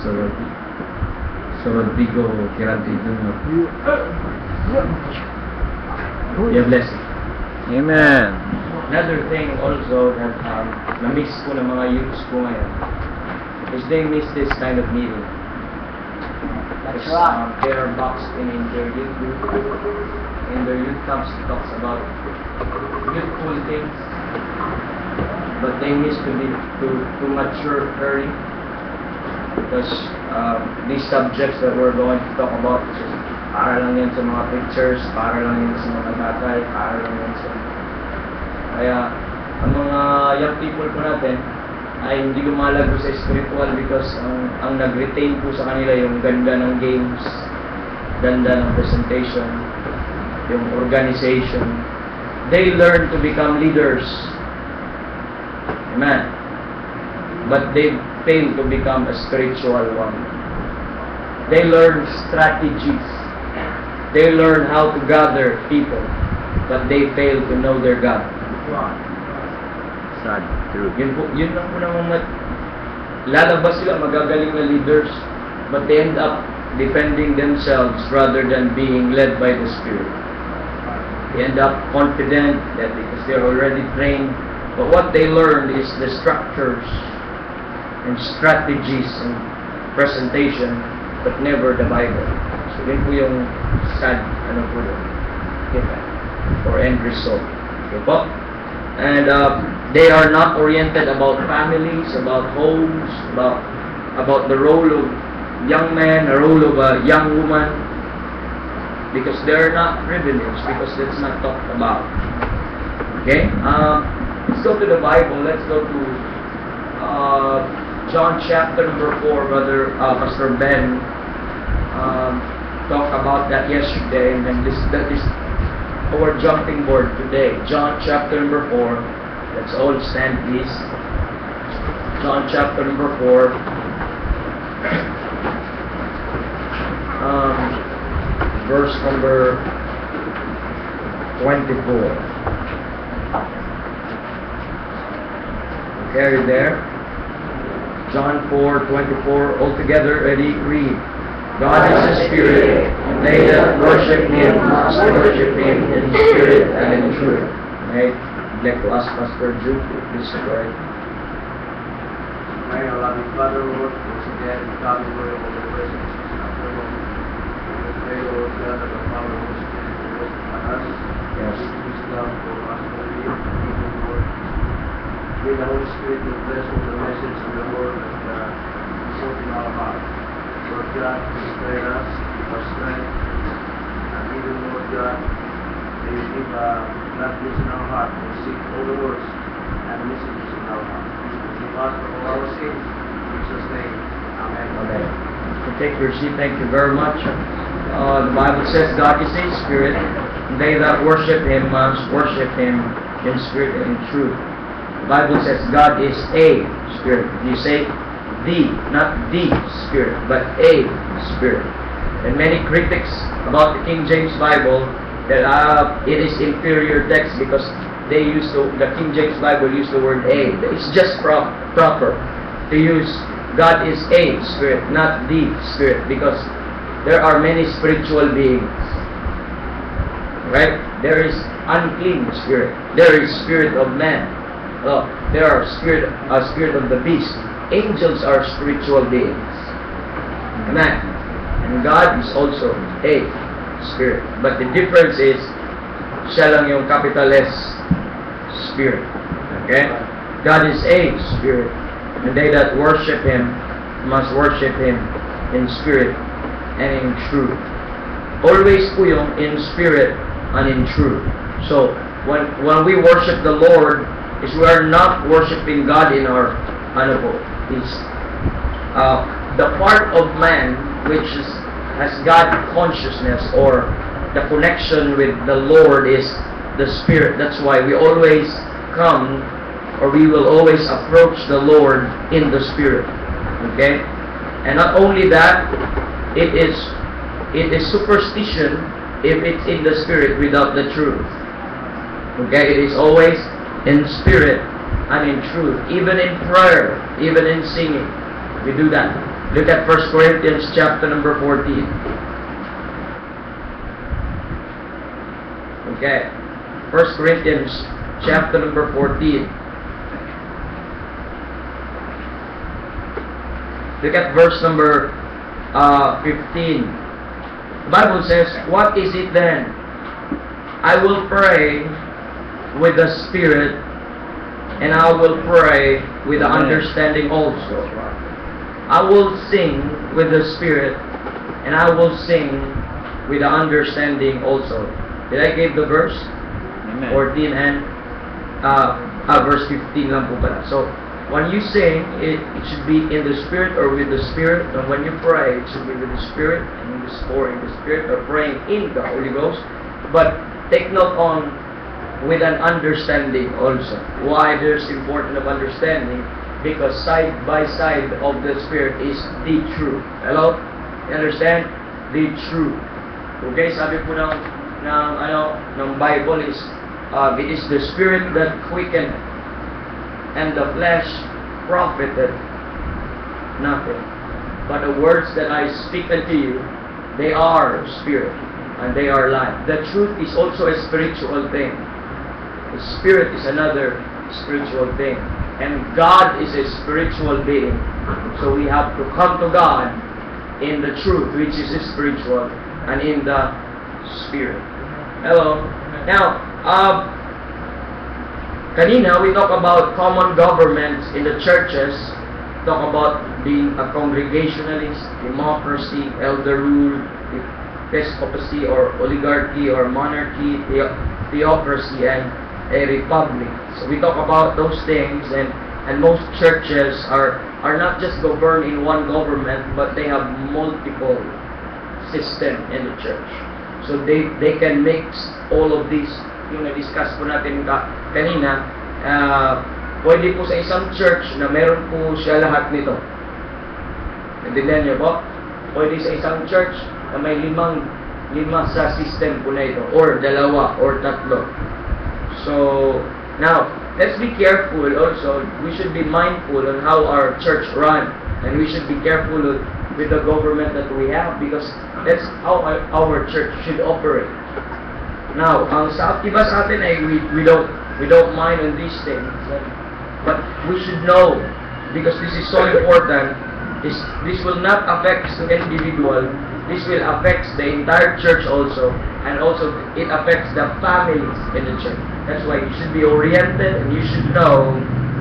Pastor Rodrigo Kirante Jr. Be a blessing. Amen. Another thing also that na-miss ko ng mga youths ko ngayon is they miss this kind of meeting. That's right. They are boxed in their youth group. In their youth camps, talks about youthful things, but they miss to mature early, because these subjects that we're going to talk about, para lang yan sa mga pictures, para lang yan sa mga tatay, para lang yan sa... Kaya, ang mga young people po natin ay hindi lumalago sa spiritual because ang nag-retain po sa kanila yung ganda ng games, ganda ng presentation, yung organization. They learn to become leaders. Amen. But they fail to become a spiritual one. They learn strategies. They learn how to gather people, but they fail to know their God. Sad truth. Yun lang po naman lalabas sila magagaling na leaders, but they end up defending themselves rather than being led by the Spirit. They end up confident that because they're already trained, but what they learned is the structures and strategies and presentation, but never the Bible. So yun po yung sad po doon, or end result. Okay po? And they are not oriented about families, about homes, about the role of young man, the role of a young woman, because they're not privileged, because that's not talked about. Okay? Let's go to the Bible. Let's go to John chapter number 4. Brother Pastor Ben talked about that yesterday, and then that is our jumping board today. John chapter number 4. Let's all stand, please. John chapter number 4. Verse number 24. Okay, are you there? John 4:24. All together, ready? Read. God is a spirit, and they that worship Him must worship Him in spirit and in truth. Okay, I'd like to ask Pastor Jude to please pray. May our loving Father, Lord, once again, God, we pray over the presence of the Lord. We pray, Lord God, that the power of the Holy Spirit will rest upon us. Yes. Wisdom for us to live, even, Lord. May the Holy Spirit will bless all the message of the Lord that is sown in our hearts. Lord God, inspire us, give us strength, and even, Lord God, may you give gladness in our heart to receive all the words and messages in our heart. Forgive us for all our sins. In Jesus' name, amen. Okay. So take your seat. Thank you very much. The Bible says God is a spirit, and they that worship Him must worship Him in spirit and in truth. The Bible says God is a spirit. You say the, not the Spirit, but a Spirit. And many critics about the King James Bible that it is inferior text because they use the King James Bible use the word a. It's just proper to use God is a Spirit, not the Spirit, because there are many spiritual beings. Right? There is unclean spirit. There is spirit of man. There are spirit of the beast. Angels are spiritual beings. Amen. And God is also a spirit. But the difference is, siya lang yung capital S, spirit. Okay? God is a spirit. And they that worship Him must worship Him in spirit and in truth. Always po yung in spirit and in truth. So, when we worship the Lord, is we are not worshiping God in our the part of man which has God consciousness, or the connection with the Lord, is the Spirit. That's why we always come, or we will always approach the Lord in the Spirit. Okay? And not only that, it is superstition if it's in the Spirit without the truth. Okay? It is always in spirit and in truth. Even in prayer, even in singing, we do that. Look at 1 Corinthians chapter number 14. Okay. 1 Corinthians chapter number 14. Look at verse number 15. The Bible says, what is it then? I will pray with the Spirit, and I will pray with the understanding also. I will sing with the Spirit, and I will sing with the understanding also. Did I give the verse? Amen. 14 and verse 15 lang po pala. So, when you sing, it should be in the Spirit or with the Spirit. And when you pray, it should be with the Spirit and in the Spirit or praying in the Holy Ghost. But take note on with an understanding also. Why there's important of understanding? Because side by side of the Spirit is the truth. Hello? You understand? The truth. Okay, sabi po ng Bible is, it is the Spirit that quickened, and the flesh profited nothing. But the words that I speak unto you, they are Spirit, and they are life. The truth is also a spiritual thing. The Spirit is another spiritual thing. And God is a spiritual being. So we have to come to God in the truth, which is spiritual, and in the Spirit. Hello? Now, kanina we talk about common governments in the churches. Talk about being a congregationalist, democracy, elder rule, episcopacy or oligarchy or monarchy, theocracy, and a republic. So we talk about those things, and most churches are not just governed in one government, but they have multiple system in the church. So they can mix all of these. Yung na-discuss po natin kanina, pwede po sa isang church na meron po siya lahat nito. Naintindihan niyo po? Pwede sa isang church na may lima sa system po na ito, or dalawa, or tatlo. So, now, let's be careful also. We should be mindful on how our church run, and we should be careful with the government that we have, because that's how our church should operate. Now, ang sa iba sa atin ay we don't mind on these things, but we should know, because this is so important. This will not affect the individual. This will affect the entire church also, and also it affects the families in the church. That's why you should be oriented, and you should know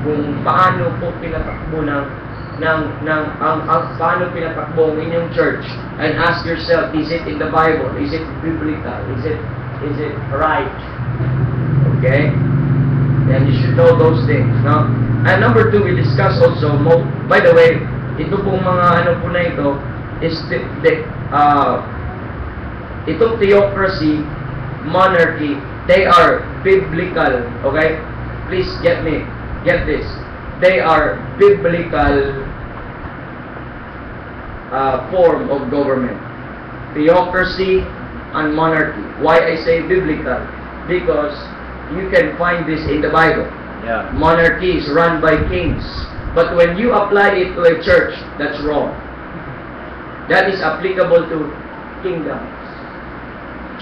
kung paano po pinatakbo paano pinatakbo ang inyong church, and ask yourself, is it in the Bible? Is it biblical? Is it right? Okay? And you should know those things, no? And number 2, we discuss also, by the way, ito pong mga po na ito is itong theocracy, monarchy, they are biblical. Okay? Please get this. They are biblical form of government. Theocracy and monarchy. Why I say biblical? Because you can find this in the Bible. Yeah. Monarchy is run by kings. But when you apply it to a church, that's wrong. That is applicable to kingdoms.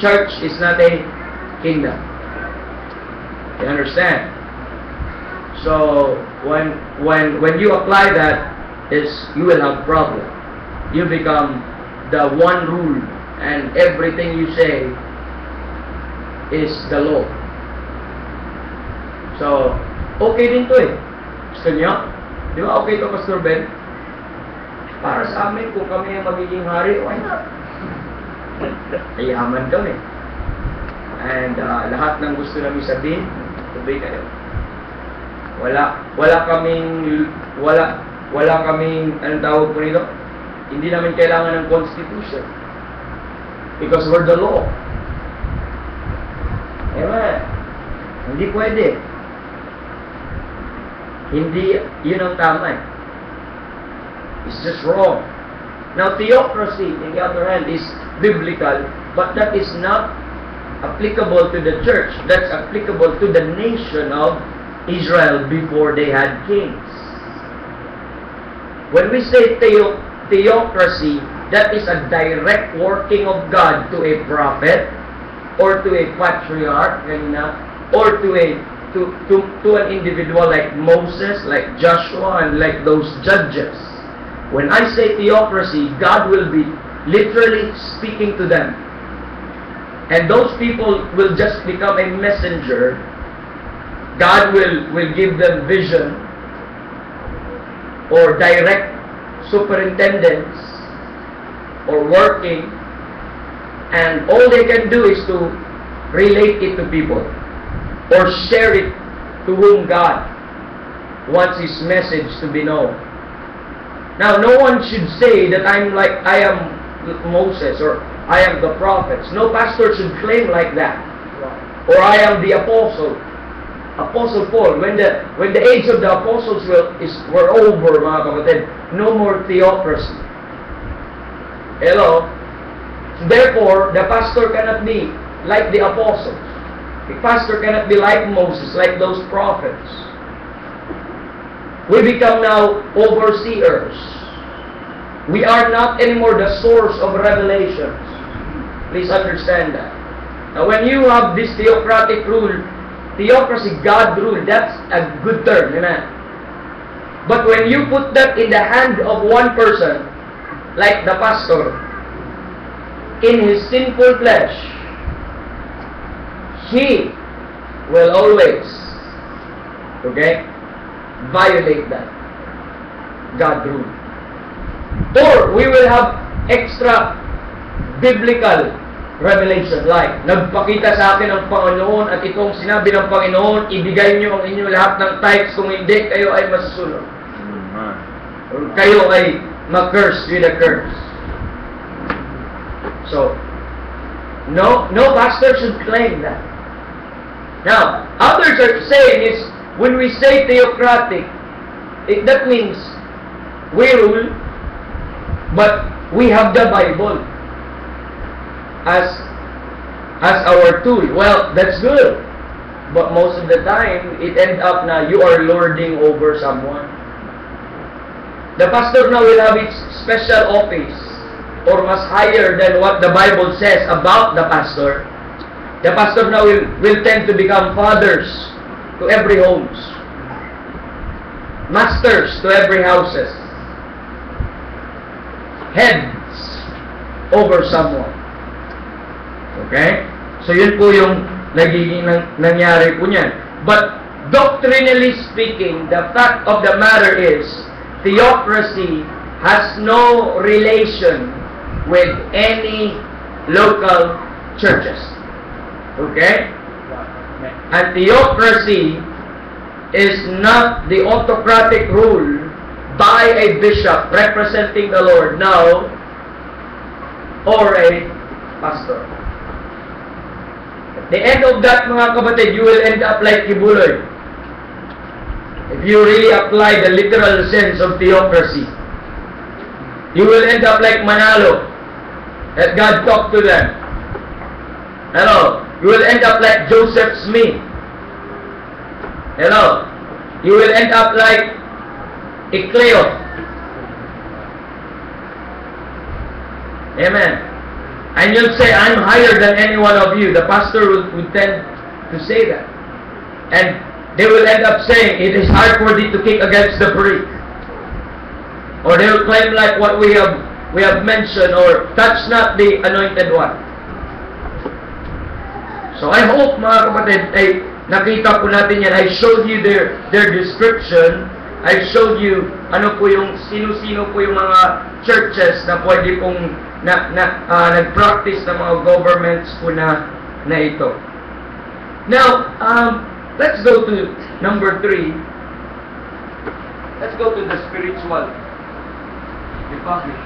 Church is not a kingdom. You understand? So when you apply that, you will have problem. You become the one rule, and everything you say is the law. So okay din to eh. Gusto niyo? Di ba okay to, Pastor Ben? Para sa amin, kung kami ang magiging hari, why not? Yaman kami. And lahat ng gusto namin sabihin, tubig kayo. Wala kaming, anong tawag po nito? Hindi namin kailangan ng constitution. Because we're the law. Amen. Hindi pwede. Hindi, yun ang tama eh. It's just wrong. Now, theocracy, on the other hand, is biblical, but that is not applicable to the church. That's applicable to the nation of Israel before they had kings. When we say theocracy, that is a direct working of God to a prophet, or to a patriarch, or to an individual like Moses, like Joshua, and like those judges. When I say theocracy, God will be literally speaking to them. And those people will just become a messenger. God will give them vision or direct superintendence or working, and all they can do is to relate it to people or share it to whom God wants His message to be known. Now, no one should say that I am Moses or I am the prophets. No pastor should claim like that. Or I am the apostle. Apostle Paul. When the age of the apostles were over, mga kapatid, no more theocracy. Hello? Therefore, the pastor cannot be like the apostles. The pastor cannot be like Moses, like those prophets. We become now overseers. We are not anymore the source of revelations. Please understand that. Now, when you have this theocratic rule, theocracy, God rule, that's a good term, amen? But when you put that in the hand of one person, like the pastor, in his sinful flesh, he will always, violate that God rule. Or we will have extra biblical revelation, like nagpakita sa akin ang Panginoon at itong sinabi ng Panginoon, ibigay niyo ang inyong lahat ng tithes, kung hindi kayo ay masusunod. Or kayo ay ma-curse with a curse. So, no pastor should claim that. Now, others are saying is, when we say theocratic, that means we rule, but we have the Bible as our tool. Well, that's good. But most of the time, it ends up na you are lording over someone. The pastor now will have its special office, or much higher than what the Bible says about the pastor. The pastor now will tend to become fathers to every homes, masters to every houses, heads over someone. Okay? So yun po yung nagiging nangyari po niyan. But doctrinally speaking, the fact of the matter is, theocracy has no relation with any local churches. Okay? And theocracy is not the autocratic rule by a bishop representing the Lord now, or a pastor. At the end of that, mga kapatid, you will end up like Kibuloy. If you really apply the literal sense of theocracy, you will end up like Manalo, that God talked to them. Hello? You will end up like Joseph Smith. Hello? You will end up like Icleo. Amen. And you'll say, I'm higher than any one of you. The pastor would tend to say that. And they will end up saying, it is hard for thee to kick against the prick. Or they will claim like what we have mentioned, or touch not the anointed one. So I hope, mga kapatid, ay nakita po natin yan. I showed you their description. I showed you ano po yung sino-sino po yung mga churches na pwede pong nag-practice ng mga governments po na ito. Now, let's go to number 3. Let's go to the spiritual republic.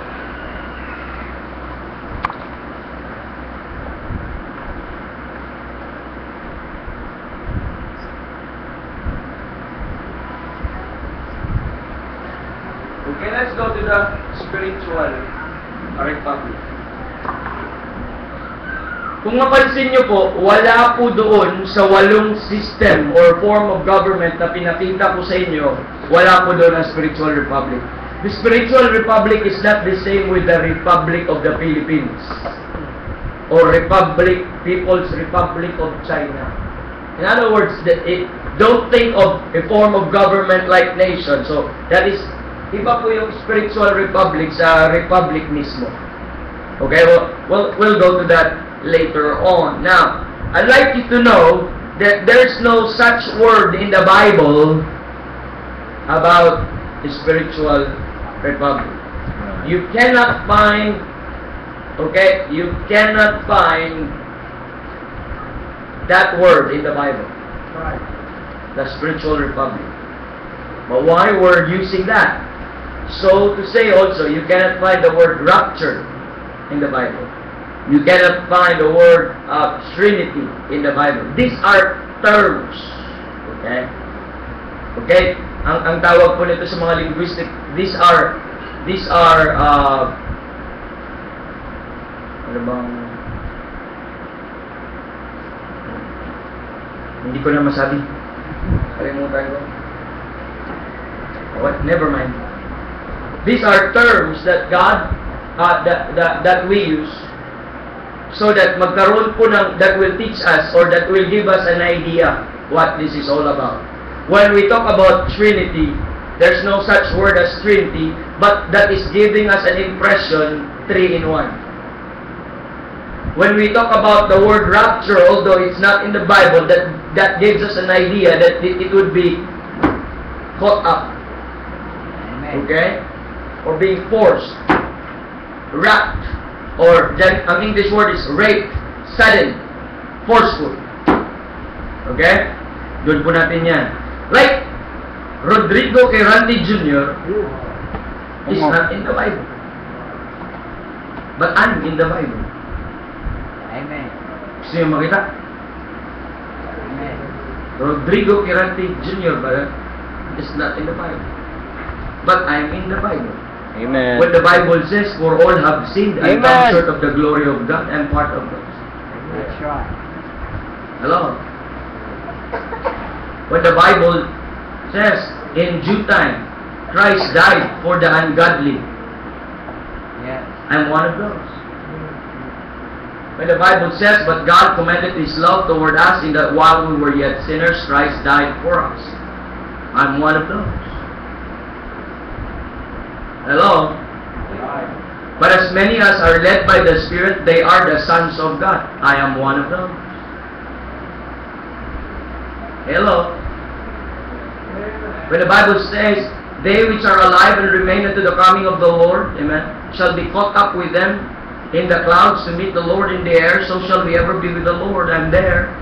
Okay, let's go to the spiritual republic. Kung mapansin nyo po, wala po doon sa 8 system or form of government na pinakita ko sa inyo, wala po doon ang spiritual republic. The spiritual republic is not the same with the Republic of the Philippines or People's Republic of China. In other words, don't think of a form of government like nation. So, that is, iba po yung spiritual republic sa republic mismo. Okay, we'll go to that later on. Now, I'd like you to know that there's no such word in the Bible about a spiritual republic. You cannot find, that word in the Bible. Right. The spiritual republic. But why we're using that? So to say also, you cannot find the word rapture in the Bible. You cannot find the word Trinity in the Bible. These are terms. Okay? Okay? Ang tawag po nito sa mga linguistic, these are ano bang, hindi ko na masabi. Kalimutan ko. What? Never mind. These are terms that God that we use so that magkaroon po ng, that will teach us or that will give us an idea what this is all about. When we talk about Trinity, there's no such word as Trinity, but that is giving us an impression 3 in 1. When we talk about the word rapture, although it's not in the Bible, that gives us an idea that it would be caught up. Okay? Or being forced, wrapped, or ang English word is raped, sudden, forceful. Okay? Doon po natin yan. Like, Rodrigo Quirante Jr. is not in the Bible. But I'm in the Bible. Amen. Gusto nyo makita? Amen. Rodrigo Quirante Jr. ba is not in the Bible. But I'm in the Bible. Amen. When the Bible says, for all have sinned and come Amen. short of the glory of God, I'm part of those. That's right. Hello? When the Bible says, in due time, Christ died for the ungodly, Yes. I'm one of those. When the Bible says, but God commended His love toward us in that while we were yet sinners, Christ died for us, I'm one of those. Hello? But as many as are led by the Spirit, they are the sons of God. I am one of them. Hello? When the Bible says, they which are alive and remain unto the coming of the Lord, amen, shall be caught up with them in the clouds to meet the Lord in the air, so shall we ever be with the Lord. I'm there.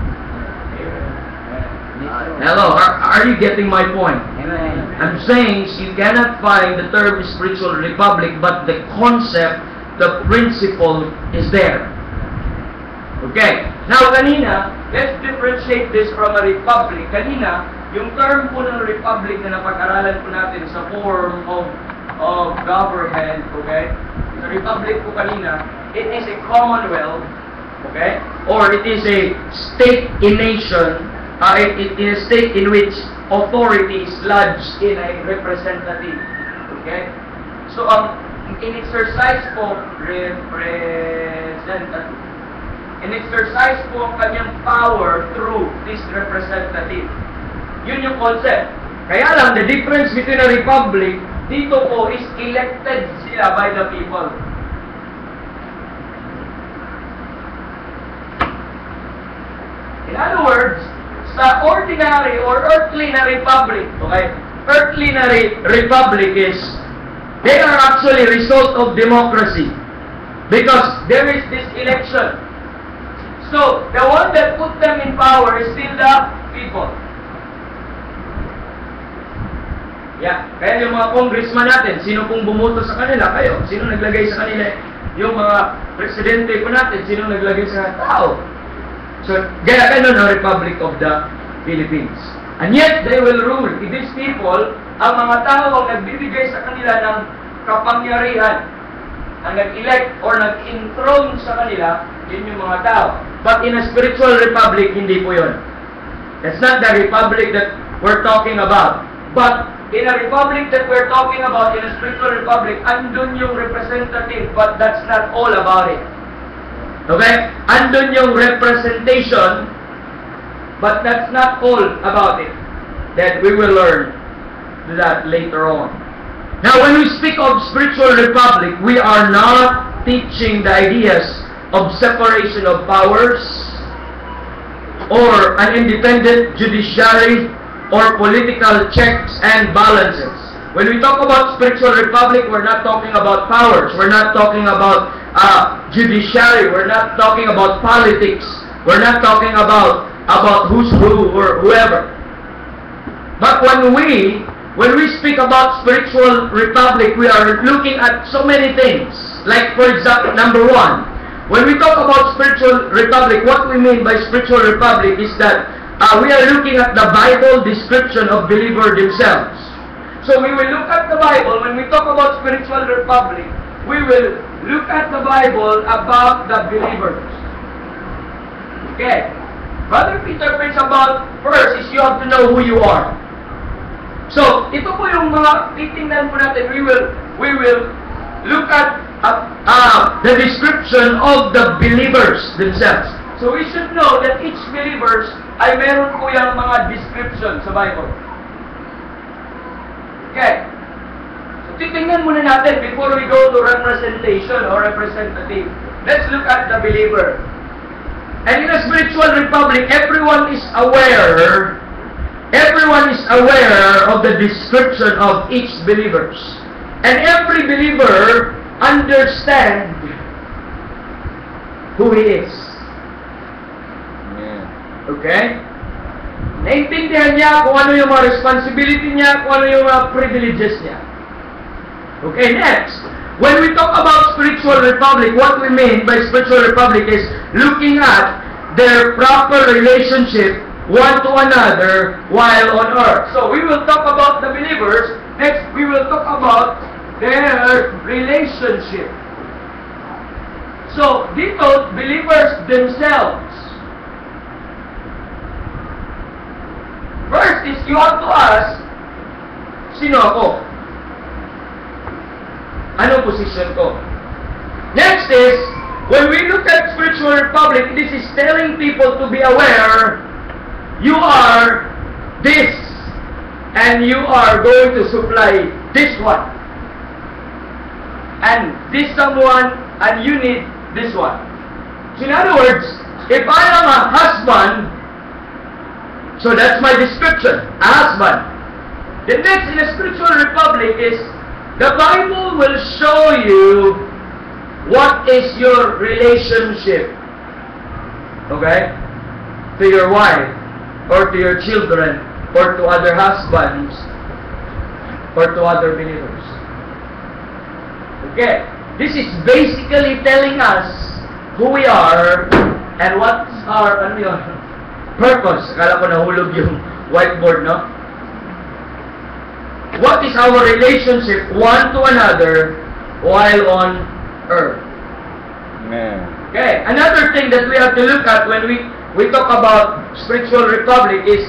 Hello? Are you getting my point? Amen. I'm saying you cannot find the term spiritual republic, but the concept, the principle is there. Okay. Now, kanina, let's differentiate this from a republic. Kanina, yung term po ng republic na napag-aralan po natin sa form of government, okay? The republic po kanina, it is a commonwealth, okay? Or it is a state in nation, it is a state in which authority is lodged in a representative. Okay? So, in exercise po, representative. In exercise po ang kanyang power through this representative. Yun yung concept. Kaya lang, the difference between a republic, dito po is elected sila by the people. In other words, sa ordinary or earthly na republic, okay? Earthly na republic is, they are actually result of democracy. Because there is this election. So, the one that put them in power is still the people. Yeah. Kaya yung mga congressman natin, sino pong bumoto sa kanila? Kayo. Sino naglagay sa kanila? Yung mga presidente po natin, sino naglagay sa tao? So, gaya ganun ang Republic of the Philippines. And yet, they will rule. These people, ang mga tao ang nagbibigay sa kanila ng kapangyarihan, ang nag-elect or nag-enthrone sa kanila, yun yung mga tao. But in a spiritual republic, hindi po yun. That's not the republic that we're talking about. But in a republic that we're talking about, in a spiritual republic, andun yung representative, but that's not all about it. Okay? Andun yung representation, but that's not all about it. That we will learn that later on. Now, when we speak of spiritual republic, we are not teaching the ideas of separation of powers, or an independent judiciary, or political checks and balances. When we talk about spiritual republic, we're not talking about powers. We're not talking about judiciary. We're not talking about politics. We're not talking about who's who or whoever. But when we speak about spiritual republic, we are looking at so many things. Like, for example, number one, when we talk about spiritual republic, what we mean by spiritual republic is that we are looking at the Bible description of believers themselves. So we will look at the Bible. When we talk about spiritual republic, we will look at the Bible about the believers. Okay. Brother Peter brings about, first is you have to know who you are. So, ito po yung mga titingnan po natin. We will look at the description of the believers themselves. So, we should know that each believers ay meron po yung mga description sa Bible. Okay. So, titingnan muna natin before we go to representation or representative. Let's look at the believer. And in a spiritual republic, everyone is aware of the description of each believers. And every believer understands who he is. Okay? Naintindihan niya kung ano yung mga responsibility niya, kung ano yung mga privileges niya. Okay, next. When we talk about spiritual republic, what we mean by spiritual republic is looking at their proper relationship one to another while on earth. So we will talk about the believers. Next, we will talk about their relationship. So, dito, believers themselves. First is you have to ask, sino ako? Anong position ko? Next is, when we look at spiritual republic, this is telling people to be aware, you are this, and you are going to supply this one. And this someone, and you need this one. So in other words, if I am a husband, so that's my description, a husband. The next in the spiritual republic is, the Bible will show you what is your relationship, okay, to your wife, or to your children, or to other husbands, or to other believers. Okay, this is basically telling us who we are and what's our purpose. Akala ko nahulog yung whiteboard, no? What is our relationship one to another while on earth? Amen. Okay, another thing that we have to look at when we talk about spiritual republic is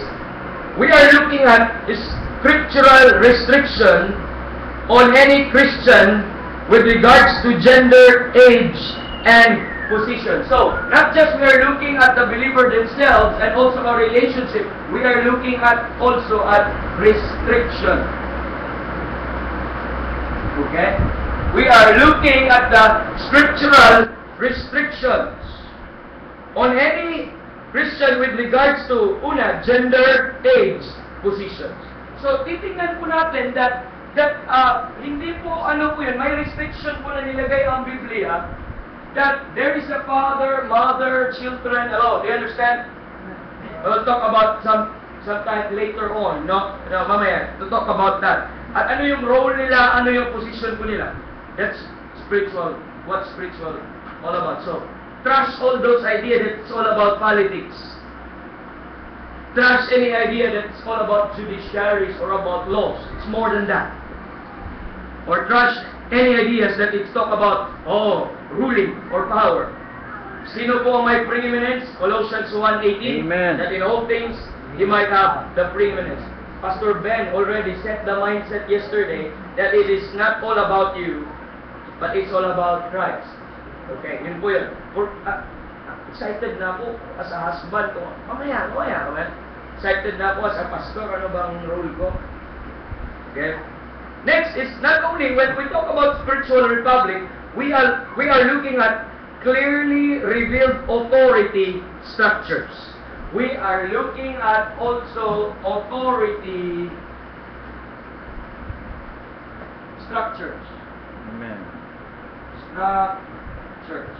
we are looking at scriptural restriction on any Christian with regards to gender, age, and position. So, not just we are looking at the believer themselves and also our relationship, we are looking at also at restriction. Okay? We are looking at the scriptural restrictions on any Christian with regards to, gender, age, positions. So, titingnan po natin that hindi po, may restriction po na nilagay ang Biblia, that there is a father, mother, children, do you understand? We'll talk about sometime later on, mamaya, to talk about that. At ano yung role nila, ano yung position po nila. That's spiritual, what's spiritual all about. So, trash all those ideas that it's all about politics. Trash any idea that it's all about judiciaries or about laws. It's more than that. Or trash any ideas that it's talk about, ruling or power. Sino po ang may preeminence? Colossians 1:18. Amen. That in all things, He might have the preeminence. Pastor Ben already set the mindset yesterday that it is not all about you, but it's all about Christ. Okay, yun po yun. Excited na ako as a husband ko. Mamaya. Excited na ako as a pastor. Ano bang role ko? Okay. Next is not only when we talk about spiritual republic, we are looking at clearly revealed authority structures. We are looking at also authority structures. Amen. Structures.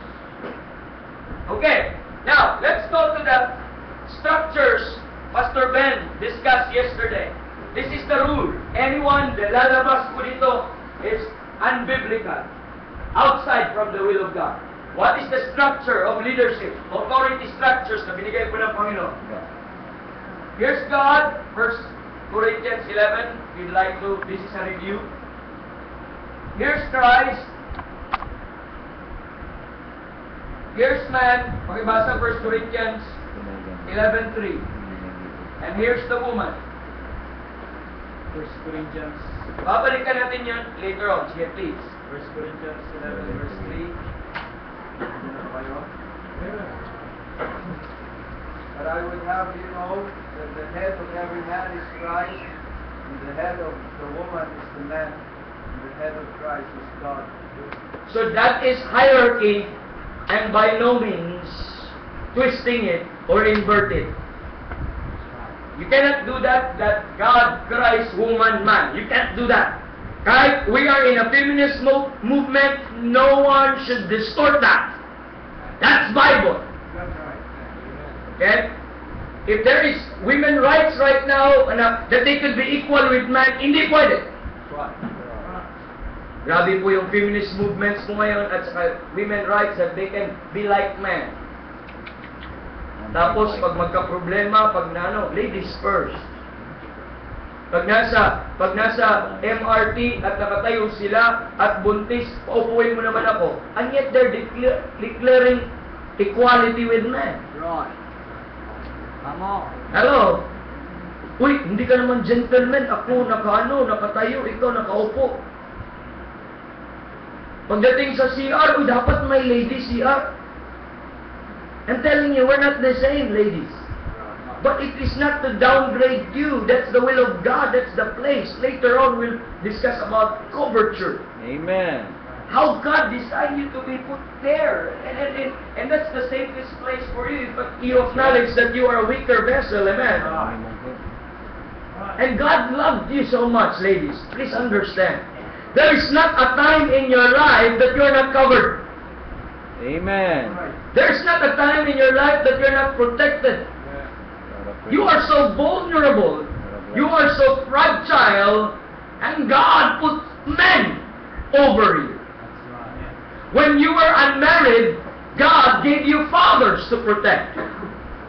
Okay, now let's go to the structures Pastor Ben discussed yesterday. This is the rule. Anyone na lalabas po dito is unbiblical, outside from the will of God. What is the structure of leadership? Authority structures na binigay po ng Panginoon. Here's God, 1 Corinthians 11. If you'd like to, this is a review. Here's Christ. Here's man. Pakibasa 1 Corinthians 11:3. And here's the woman. 1 Corinthians. Babalikan natin yun later on. Sige, please. 1 Corinthians 11 verse 3. But I would have you know that the head of every man is Christ, and the head of the woman is the man, and the head of Christ is God. So that is hierarchy, and by no means twisting it or invert it. You cannot do that God, Christ, woman, man. You can't do that. Right? We are in a feminist movement. No one should distort that. That's Bible. That's right. Okay? If there is women rights right now that they could be equal with man, hindi pwede. Grabe po yung feminist movements mo ngayon at saka women rights that they can be like men. Tapos pag magka-problema, ladies first. Pag nasa MRT at nakatayo sila at buntis, paupuin mo naman ako. And yet they're declaring equality with men. Right. Come on. Hello? Uy, hindi ka naman gentleman. Ako nakatayo, ikaw nakaupo. Pagdating sa CR, dapat may lady CR. I'm telling you, we're not the same, ladies. But it is not to downgrade you. That's the will of God. That's the place. Later on, we'll discuss about coverture. Amen. How God designed you to be put there. And that's the safest place for you. But you acknowledge that you are a weaker vessel. Amen. And God loved you so much, ladies. Please understand. There is not a time in your life that you're not covered. Amen. There's not a time in your life that you're not protected. You are so vulnerable. You are so fragile. And God put men over you. That's right. When you were unmarried, God gave you fathers to protect.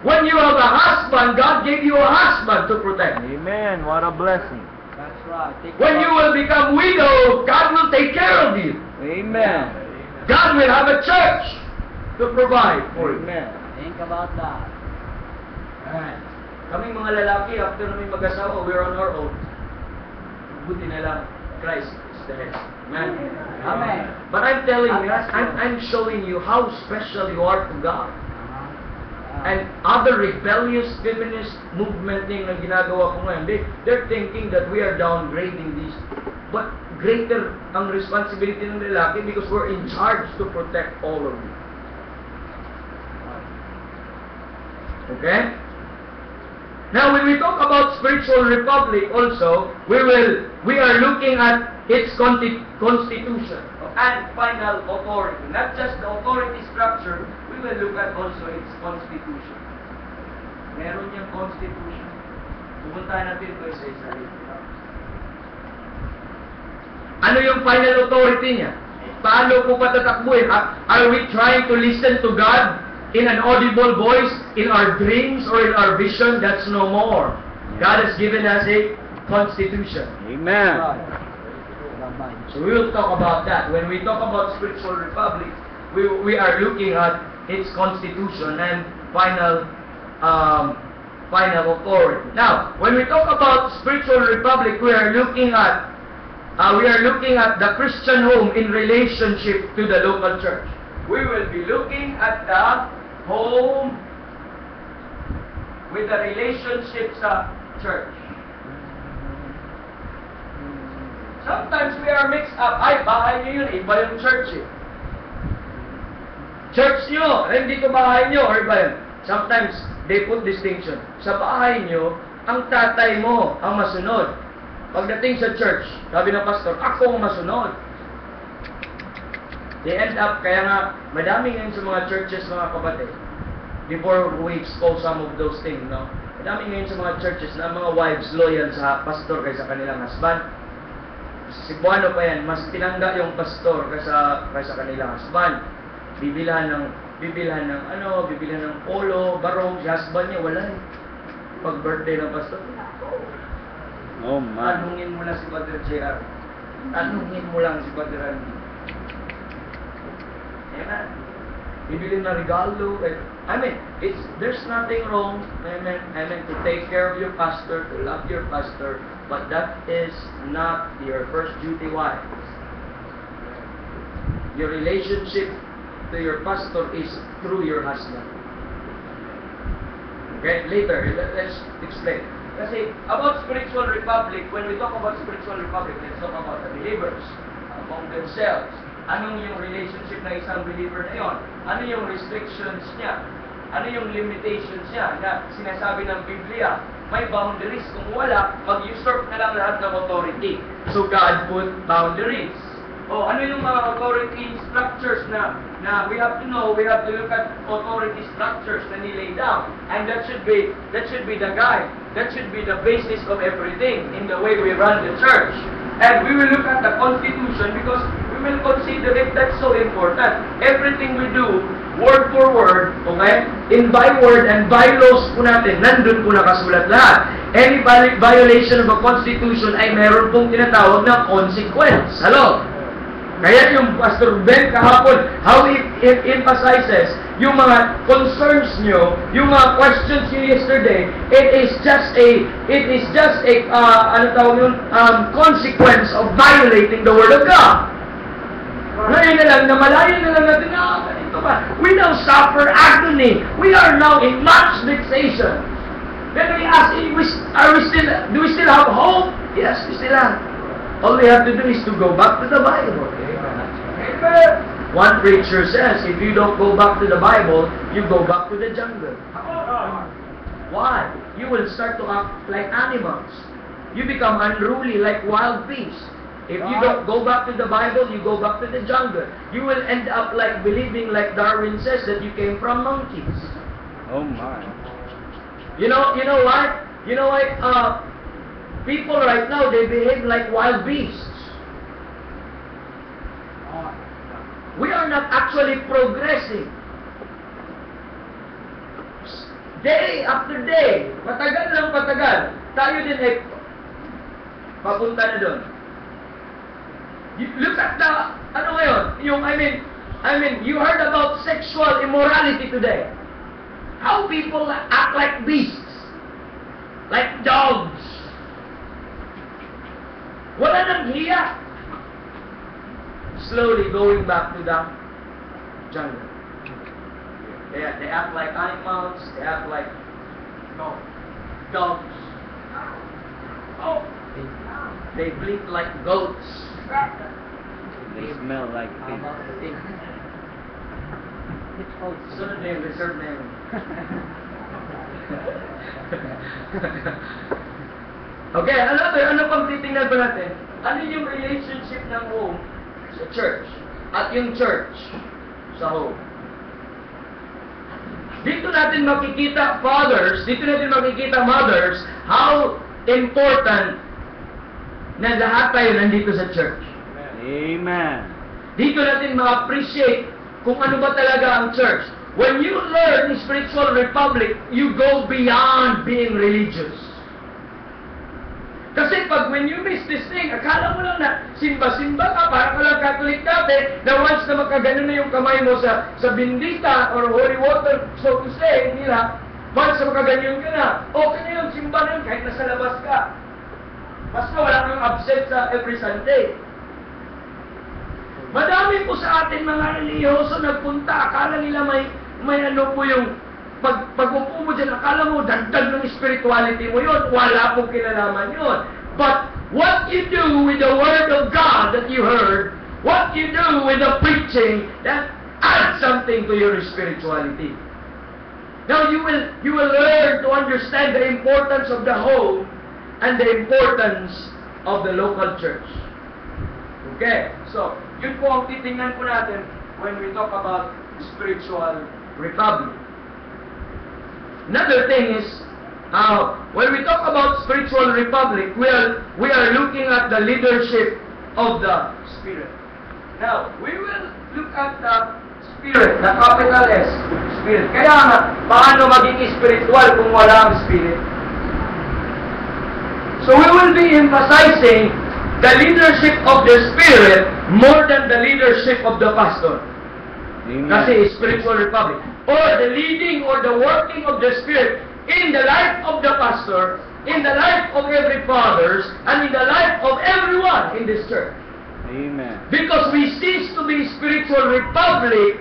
When you have a husband, God gave you a husband to protect. Amen. What a blessing. That's right. When you will become widow, God will take care of you. Amen. God will have a church to provide for you. Amen. Think about that. Alright. Kaming mga lalaki, after namin mag-asawa, we're on our own. Buti na lang, Christ is the head. Amen. Amen. But I'm telling you, That's true. I'm showing you how special you are to God. And other rebellious feminist movement na ginagawa ko ngayon, they're thinking that we are downgrading these. But greater ang responsibility ng lalaki because we're in charge to protect all of you. Okay? Now, when we talk about spiritual republic also, we are looking at its constitution and final authority. Not just the authority structure, we will look at also its constitution. Meron niyang constitution. Pupuntahan natin ito isa-isa. Ano yung final authority niya? Paano po patatakbuhin? Are we trying to listen to God in an audible voice, in our dreams or in our vision? That's no more. God has given us a constitution. Amen. So we will talk about that. When we talk about spiritual republic, we are looking at its constitution and final final authority. Now, when we talk about spiritual republic, we are looking at the Christian home in relationship to the local church. We will be looking at the home with the relationship sa church. Sometimes we are mixed up. Ay, bahay niyo yun, iba yung church eh. Church niyo, hindi ko bahay niyo, or iba yun. Sometimes, they put distinction. Sa bahay niyo, ang tatay mo ang masunod. Pagdating sa church, sabi ng pastor, ako ang masunod. They end up, kaya nga, madami ngayon sa mga churches, mga kapatid, before we expose some of those things, no? Madami ngayon sa mga churches na mga wives loyal sa pastor kaysa kanilang husband. Cebuano pa yan, mas tinangga yung pastor kaysa kanilang husband. Bibilhan ng polo, barong, si husband niya, wala eh. Pag birthday ng pastor, Oh man. tanungin mo lang si Brother JR. Tanungin mo lang si Brother Randy. Amen. Bibili na regalo. There's nothing wrong, amen, to take care of your pastor, to love your pastor, but that is not your first duty, wives. Your relationship to your pastor is through your husband. Okay, later, let's explain. Kasi about spiritual republic, when we talk about spiritual republic, let's talk about the believers among themselves. Anong yung relationship ng isang believer na yon? Ano yung restrictions niya? Ano yung limitations niya na sinasabi ng Biblia? May boundaries. Kung wala, mag-usurp na lang lahat ng authority. So God put boundaries. O ano yung mga authority structures na we have to know, we have to look at authority structures na nilay down. And that should be the guide. That should be the basis of everything in the way we run the church. And we will look at the Constitution because we will consider it. That's so important. Everything we do, word for word, okay? In byword and bylaws po natin, nandun po nakasulat lahat. Any violation of a Constitution ay meron pong tinatawag na consequence. Hello? Kaya yung Pastor Ben kahapon, how he emphasizes yung mga concerns nyo, yung mga questions nyo yesterday, it is just a consequence of violating the Word of God. Ngayon na lang, namalayan na lang natin, ganito ba? We now suffer agony. We are now in much vexation. Then we ask, do we still have hope? Yes, we still have. All we have to do is to go back to the Bible. Amen. One preacher says, if you don't go back to the Bible, you go back to the jungle. Why? You will start to act like animals. You become unruly like wild beasts. If you don't go back to the Bible, you go back to the jungle. You will end up like believing, like Darwin says, that you came from monkeys. Oh my. You know why? You know why? People right now, they behave like wild beasts. We are not actually progressing. Day after day, patagal lang patagal, tayo din ay papunta na doon. Look at the, ano ngayon, you heard about sexual immorality today. How people act like beasts, like dogs. Wala nang hiya. Slowly going back to the jungle. They act like animals, they act like dogs. Oh, they bleat like goats. They smell like fish. Sunod na yung reserve na yun. Okay, ano pang titingnan pa natin? Ano yung relationship ng home sa church at yung church sa home? Dito natin makikita, fathers, dito natin makikita, mothers, how important na lahat tayo nandito sa church. Amen. Dito natin ma-appreciate kung ano ba talaga ang church. When you learn spiritual republic, you go beyond being religious. Kasi pag when you miss this thing, akala mo lang na simba-simba ka, parang ka lang Catholic dati, na once na magkaganon na yung kamay mo sa bindita or holy water, so to say, nila, Once makaganyan ka na, okay na yun, simba na yun, kahit nasa labas ka. Basta wala kang absent sa every Sunday. Madami po sa atin mga reliyoso nagpunta, akala nila may ano po yung pag-upo mo dyan, akala mo dagdag ng spirituality mo yun, wala pong kinalaman yun. But what you do with the Word of God that you heard, what you do with the preaching, that adds something to your spirituality. Now you will learn to understand the importance of the home and the importance of the local church. Okay, so yun po ang titingnan po natin when we talk about spiritual republic. Another thing is, when we talk about spiritual republic, we are looking at the leadership of the Spirit. Now, we will look at the Spirit, the capital S, Spirit. Kaya nga, paano maging spiritual kung wala ang Spirit? So we will be emphasizing the leadership of the Spirit more than the leadership of the pastor. Amen. Kasi spiritual republic. Or the leading or the working of the Spirit in the life of the pastor, in the life of every fathers, and in the life of everyone in this church. Amen. Because we cease to be spiritual republic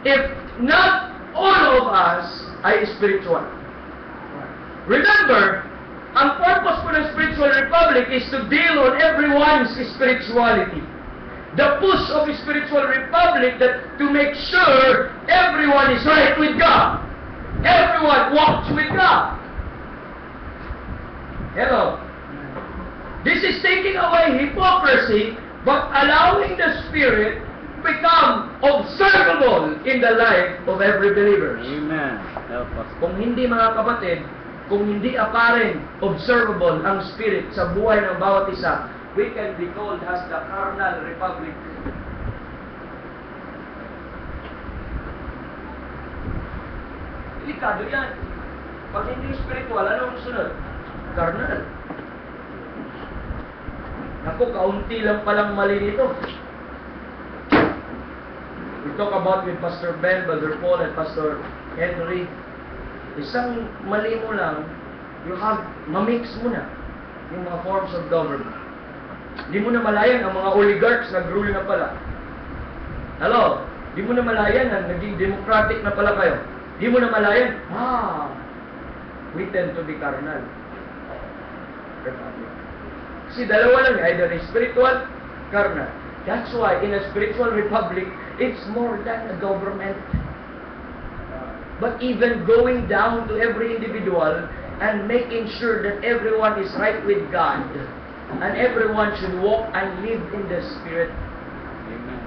if not all of us ay spiritual. Remember, ang purpose for the spiritual republic is to deal on everyone's spirituality. The push of the spiritual republic that to make sure everyone is right with God. Everyone walks with God. Hello. This is taking away hypocrisy, but allowing the Spirit become observable in the life of every believer. Amen. Help us. Kung hindi mga kapatid, kung hindi apparent, observable ang Spirit sa buhay ng bawat isa, we can be called as the carnal republic. Delikado yan. Pag hindi spiritual, ano ang sunod? Carnal. Naku, kaunti lang palang mali nito. We talk about with Pastor Ben, Brother Paul, and Pastor Henry. Isang mali mo lang, mamix mo na yung mga forms of government. Di mo na malayan ang mga oligarchs nag-rule na pala. Hello? Di mo na malayan na naging democratic na pala kayo. Di mo na malayan, we tend to be carnal. Kasi dalawa lang, either spiritual, carnal. That's why in a spiritual republic, it's more than a government. But even going down to every individual and making sure that everyone is right with God, and everyone should walk and live in the Spirit. Amen.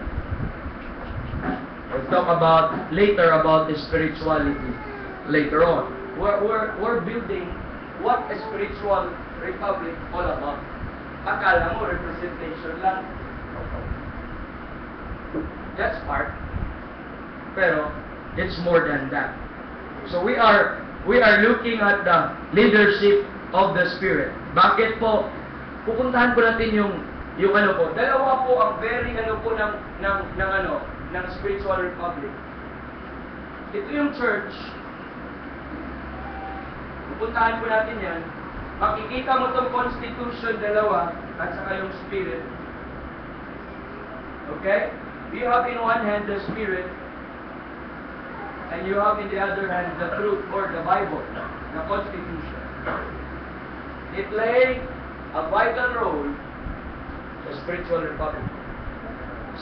We'll talk about later about the spirituality later on. We're building what a spiritual republic all about. Akala mo representation lang. That's part. Pero it's more than that. So we are looking at the leadership of the Spirit. Bakit po? Pupuntahan po natin yung ano po. Dalawa po ang very ano po ng spiritual republic. Ito yung church. Pupuntahan po natin yan. Makikita mo itong constitution, dalawa, at saka yung spirit. Okay? You have in one hand the Spirit, and you have in the other hand the truth or the Bible, the Constitution. It plays a vital role in the spiritual republic.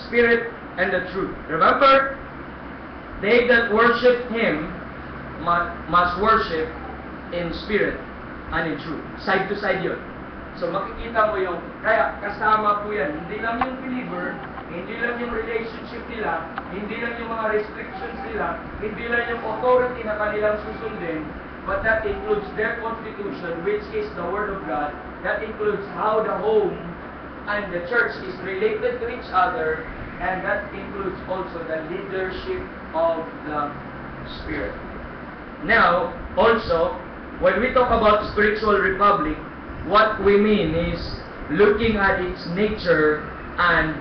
Spirit and the truth. Remember, they that worship Him must worship in spirit and in truth. Side to side yun. So makikita mo yung, kaya kasama po yan, hindi lang yung believer, hindi lang yung relationship nila, hindi lang yung mga restrictions nila, hindi lang yung authority na kanilang susundin, but that includes their constitution, which is the Word of God. That includes how the home and the church is related to each other, and that includes also the leadership of the Spirit. Now, also, when we talk about spiritual republic, what we mean is looking at its nature and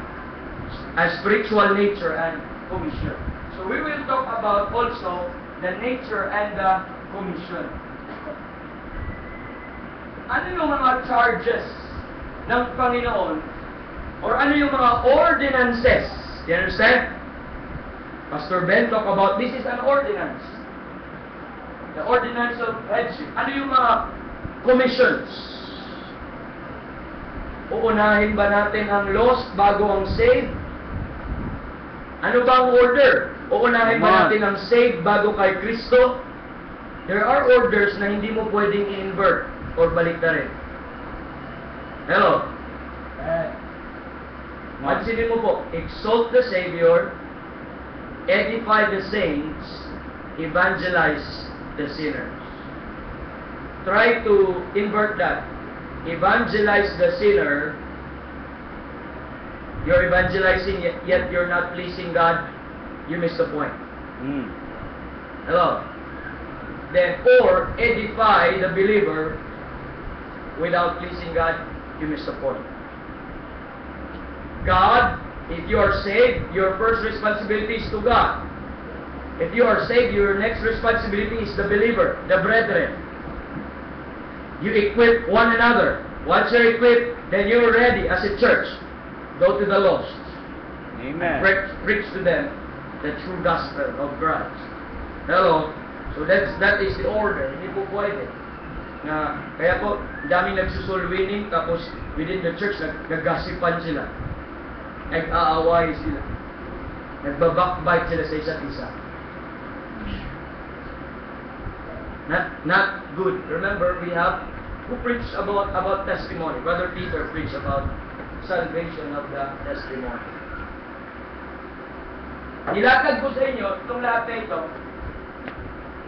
a spiritual nature and commission. So we will talk about also the nature and the commission. Ano yung mga charges ng Panginoon? Or ano yung mga ordinances? You understand? Pastor Ben talk about this is an ordinance. The ordinance of headship. Ano yung mga commissions? Uunahin ba natin ang lost bago ang saved? Ano ba ang order? Uunahin ba natin ang saved bago kay Kristo? There are orders na hindi mo pwedeng i-invert or baliktarin. Hello? Pansinin mo po, exalt the Savior, edify the saints, evangelize the sinners. Try to invert that. Evangelize the sinner. You're evangelizing yet you're not pleasing God. You miss the point. Hello? Then, or edify the believer without pleasing God. You miss the point. God, if you are saved, your first responsibility is to God. If you are saved, your next responsibility is the believer, the brethren. You equip one another. Once you're equipped, then you're ready as a church. Go to the lost. Amen. Preach to them the true gospel of Christ. Hello? So that is the order. Hindi po pwede. Kaya po, daming nagsusulwining, tapos within the church, naggasipan sila. Nag-aaway sila. Nagbabackbite sila sa isa't isa. Not good. Remember, we have who preached about testimony. Brother Peter preached about salvation of the testimony. Nilatag ko sa inyo itong lahat na ito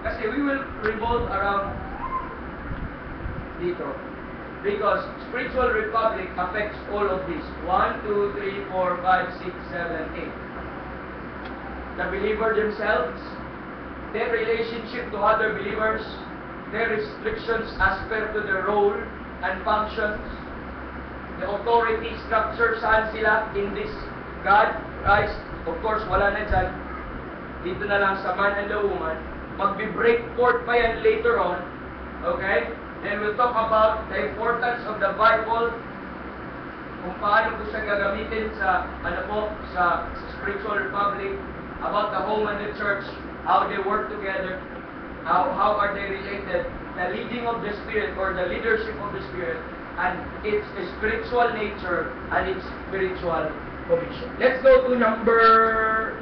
kasi we will revolve around dito because spiritual republic affects all of this. 1, 2, 3, 4, 5, 6, 7, 8. The believer themselves, their relationship to other believers, their restrictions as per to their role and functions, the authority structure, saan sila in this God, Christ. Of course, wala na dyan. Dito na lang sa man and the woman. Magbe-break forth pa yan later on. Okay? Then we'll talk about the importance of the Bible, kung paano ko siya gagamitin sa, sa spiritual republic, about the home and the church, how they work together, how are they related, the leading of the Spirit or the leadership of the Spirit, and its spiritual nature and its spiritual commission. Let's go to number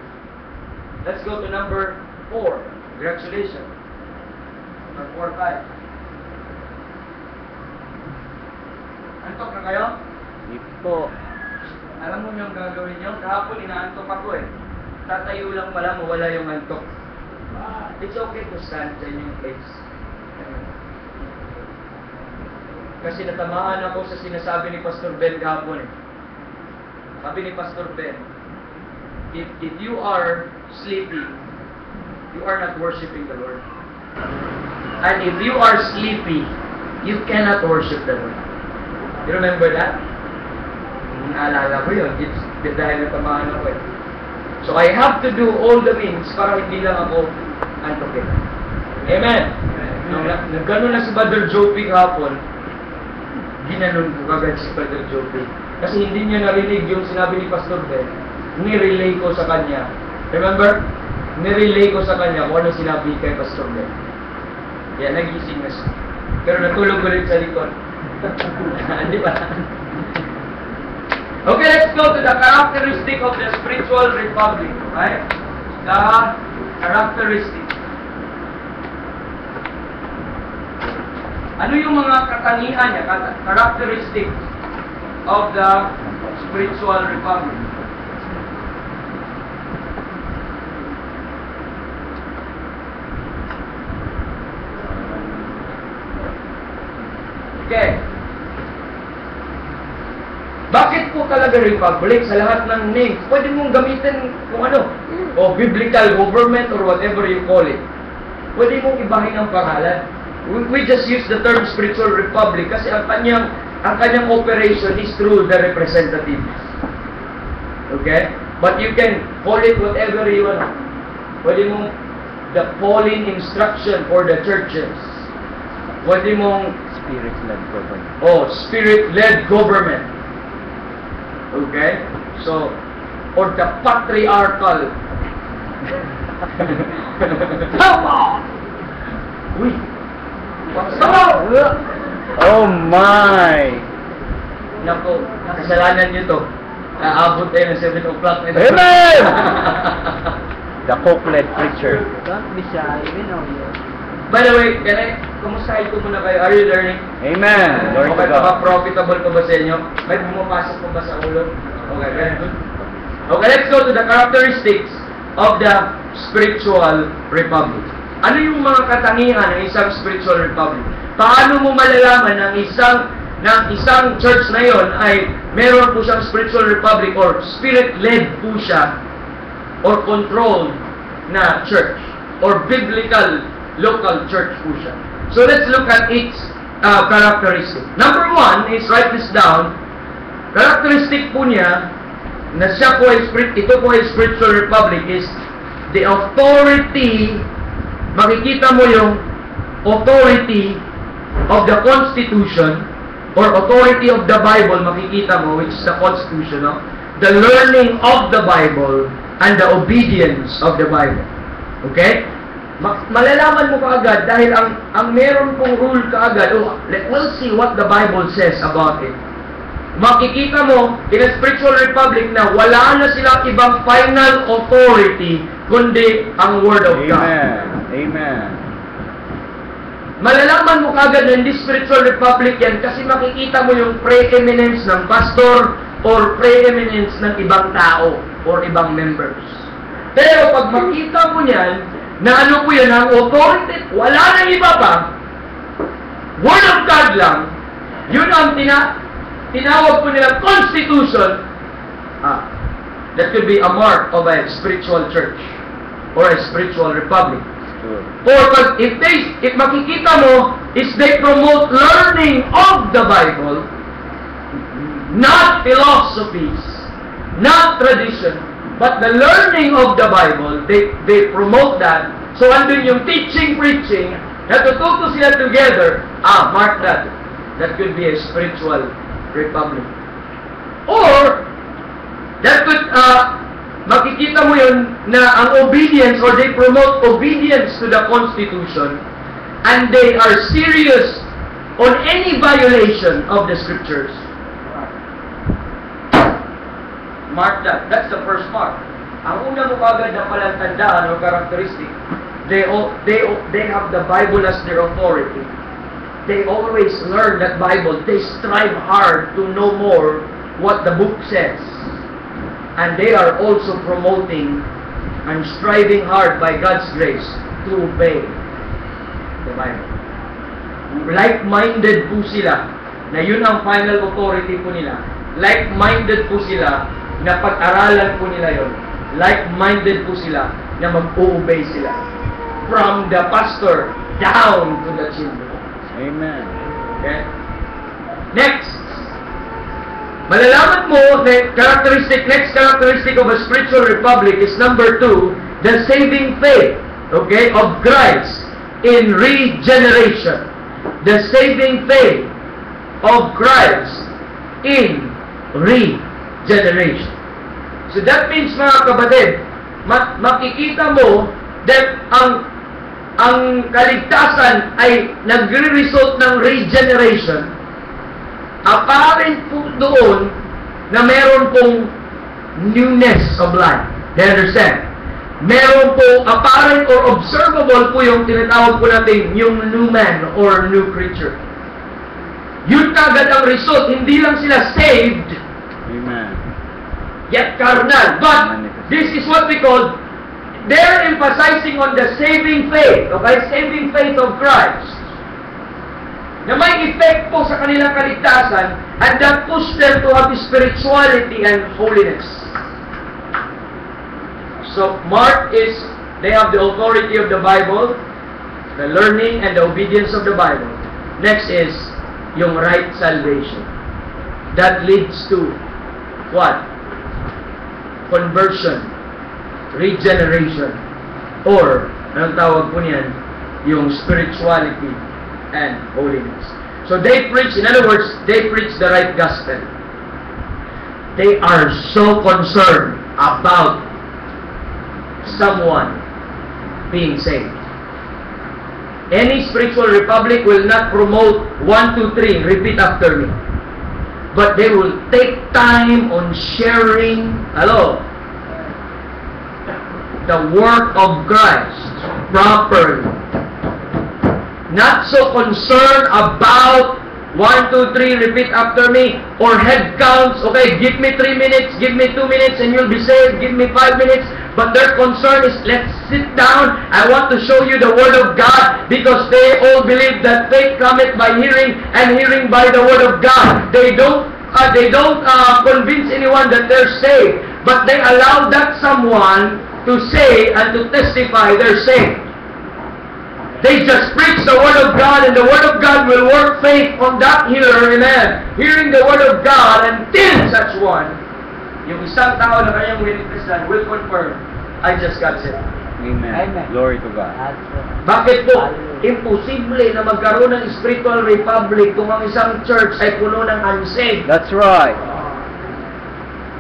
4. Congratulations. Number 4, 5. Antok na kayo? Hindi po. Alam mo yung gagawin nyo? Kahapon inaantok ako eh. Tatayo lang pala, mawala yung antok. It's okay to stand sa inyong place. Kasi natamaan ako sa sinasabi ni Pastor Ben kahapon eh. Sabi ni Pastor Ben, if you are sleeping, you are not worshiping the Lord. And if you are sleepy, you cannot worship the Lord. You remember that? Naalala ko yun. It's dahil natamaan ako eh. So I have to do all the means para hindi lang ako antokin. Amen? Nagganon na si Brother Joby kahapon, ginanon ko kagad si Brother Joby. Kasi hindi niya narinig yung sinabi ni Pastor Ben. Nirelay ko sa kanya. Remember? Nirelay ko sa kanya kung ano sinabi kay Pastor Ben. Kaya nagising na siya. Pero natulog ulit sa likod. Di ba? Okay, let's go to the characteristic of the spiritual republic. Right? The characteristic. Ano yung mga katangian niya, characteristics of the spiritual republic? Okay. Bakit po talaga republic sa lahat ng names? Pwede mong gamitin kung ano, o biblical government or whatever you call it. Pwede mong ibahin ang pangalan. We just use the term spiritual republic kasi ang kanyang operation is through the representatives. Okay? But you can call it whatever you want. Pwede mong the Pauline instruction for the churches. Pwede mong, Spirit-led government. Spirit-led government. Okay? So, or the patriarchal. Come on! Uy! Pasok! Oh my! Naku, kasalanan nyo to. Naabot tayo ng 7 o'clock. Amen! The Coke-led preacher. Don't be shy. We know you. By the way, kumustahin ko muna kayo? Are you learning? Amen. Lord Okay, to God. profitable pa ba sa inyo? May pumapasok pa ba sa ulo? Okay, very good. Okay, let's go to the characteristics of the spiritual republic. Ano yung mga katangian ng isang spiritual republic? Paano mo malalaman ng isang church na yon ay meron po siyang spiritual republic or spirit-led po siya or controlled na church or biblical local church po siya. So let's look at its characteristic. Number 1 is, write this down, characteristic po niya na siya po ay ito po ay spiritual republic is the authority. Makikita mo yung authority of the Constitution or authority of the Bible, makikita mo, which is the Constitution, no? The learning of the Bible and the obedience of the Bible. Okay? Malalaman mo kaagad dahil ang meron pong rule kaagad, we'll see what the Bible says about it. Makikita mo in a spiritual republic na wala na silang ibang final authority kundi ang Word of God. Amen. Amen. Malalaman mo kagad na hindi spiritual republic yan kasi makikita mo yung preeminence ng pastor or preeminence ng ibang tao or ibang members. Pero pag makita mo yan, na ano po yan, ang authority, wala nang iba pa, Word of God lang, yun ang tinawag po nila Constitution. That could be a mark of a spiritual church or a spiritual republic. Or if makikita mo, is they promote learning of the Bible, not philosophies, not tradition, but the learning of the Bible, they promote that. So andun yung teaching, preaching, natututo sila together. Mark that. That could be a spiritual republic. Or, that could, makikita mo yun na ang obedience or they promote obedience to the Constitution and they are serious on any violation of the Scriptures. Mark that. That's the first mark. Ang una mo kagad na palatandaan o characteristic, they have the Bible as their authority. They always learn that Bible. They strive hard to know more what the book says. And they are also promoting and striving hard by God's grace to obey the Bible. Like-minded po sila na yun ang final authority po nila. Like-minded po sila na pag-aralan po nila yun. Like-minded po sila na mag-obey sila. From the pastor down to the children. Amen. Okay? Next. Malalaman mo the next characteristic of a spiritual republic is number 2, the saving faith, okay, of Christ in regeneration. The saving faith of Christ in regeneration. So that means, mga kapatid, makikita mo that ang kaligtasan ay nagre-result ng regeneration. Apparent po doon na meron pong newness of life. Do you understand? Meron po apparent or observable po yung tinatawag po natin yung new man or new creature. Yun kagad ang result. Hindi lang sila saved, Amen. yet carnal. But this is what we call, they're emphasizing on the saving faith. Okay? Saving faith of Christ. Na may effect po sa kanilang kaligtasan and that push them to have spirituality and holiness. So, mark is, they have the authority of the Bible, the learning and the obedience of the Bible. Next is, yung right salvation. That leads to, what? Conversion, regeneration, or Anong tawag po niyan? Yung spirituality and holiness. So they preach, in other words, they preach the right gospel. They are so concerned about someone being saved. Any spiritual republic will not promote 1, 2, 3, repeat after me. But they will take time on sharing, the work of Christ properly. Not so concerned about 1, 2, 3, repeat after me, or head counts. Okay, give me 3 minutes, give me 2 minutes, and you'll be saved. Give me 5 minutes. But their concern is, let's sit down. I want to show you the Word of God, because they all believe that faith cometh by hearing, and hearing by the Word of God. They don't convince anyone that they're saved, but they allow that someone to say and to testify they're saved. They just preach the Word of God, and the Word of God will work faith on that hearer, amen. Hearing the Word of God until such one, yung isang tao na kanyang witnessan will confirm, I just got saved. Amen. Amen. Glory to God. Bakit po? Imposible na magkaroon ng spiritual republic kung ang isang church ay puno ng unsaved. That's right.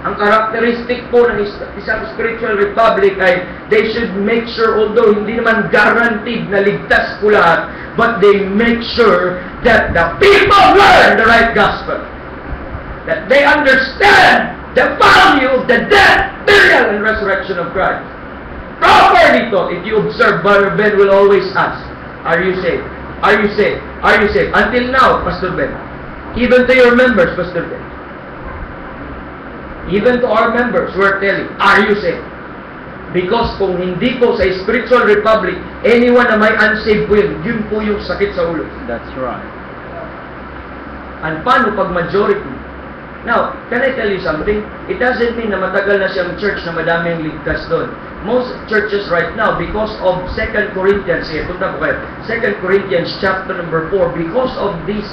Ang characteristic po ng isang spiritual republic ay they should make sure, although hindi naman guaranteed na ligtas po lahat, but they make sure that the people learn the right gospel. That they understand the value of the death, burial, and resurrection of Christ. Properly taught. If you observe, Brother Ben will always ask, are you saved? Are you saved? Are you saved? Until now, Pastor Ben. Even to your members, Pastor Ben. Even to our members, we're telling, are you saved? Because kung hindi po sa spiritual republic, anyone na may unsaved po yun po yung sakit sa ulo. That's right. And paano pag majority? Now, can I tell you something? It doesn't mean na matagal na siyang church na madaming ligtas doon. Most churches right now, because of 2 Corinthians, punta po kayo, 2 Corinthians chapter number 4, because of this,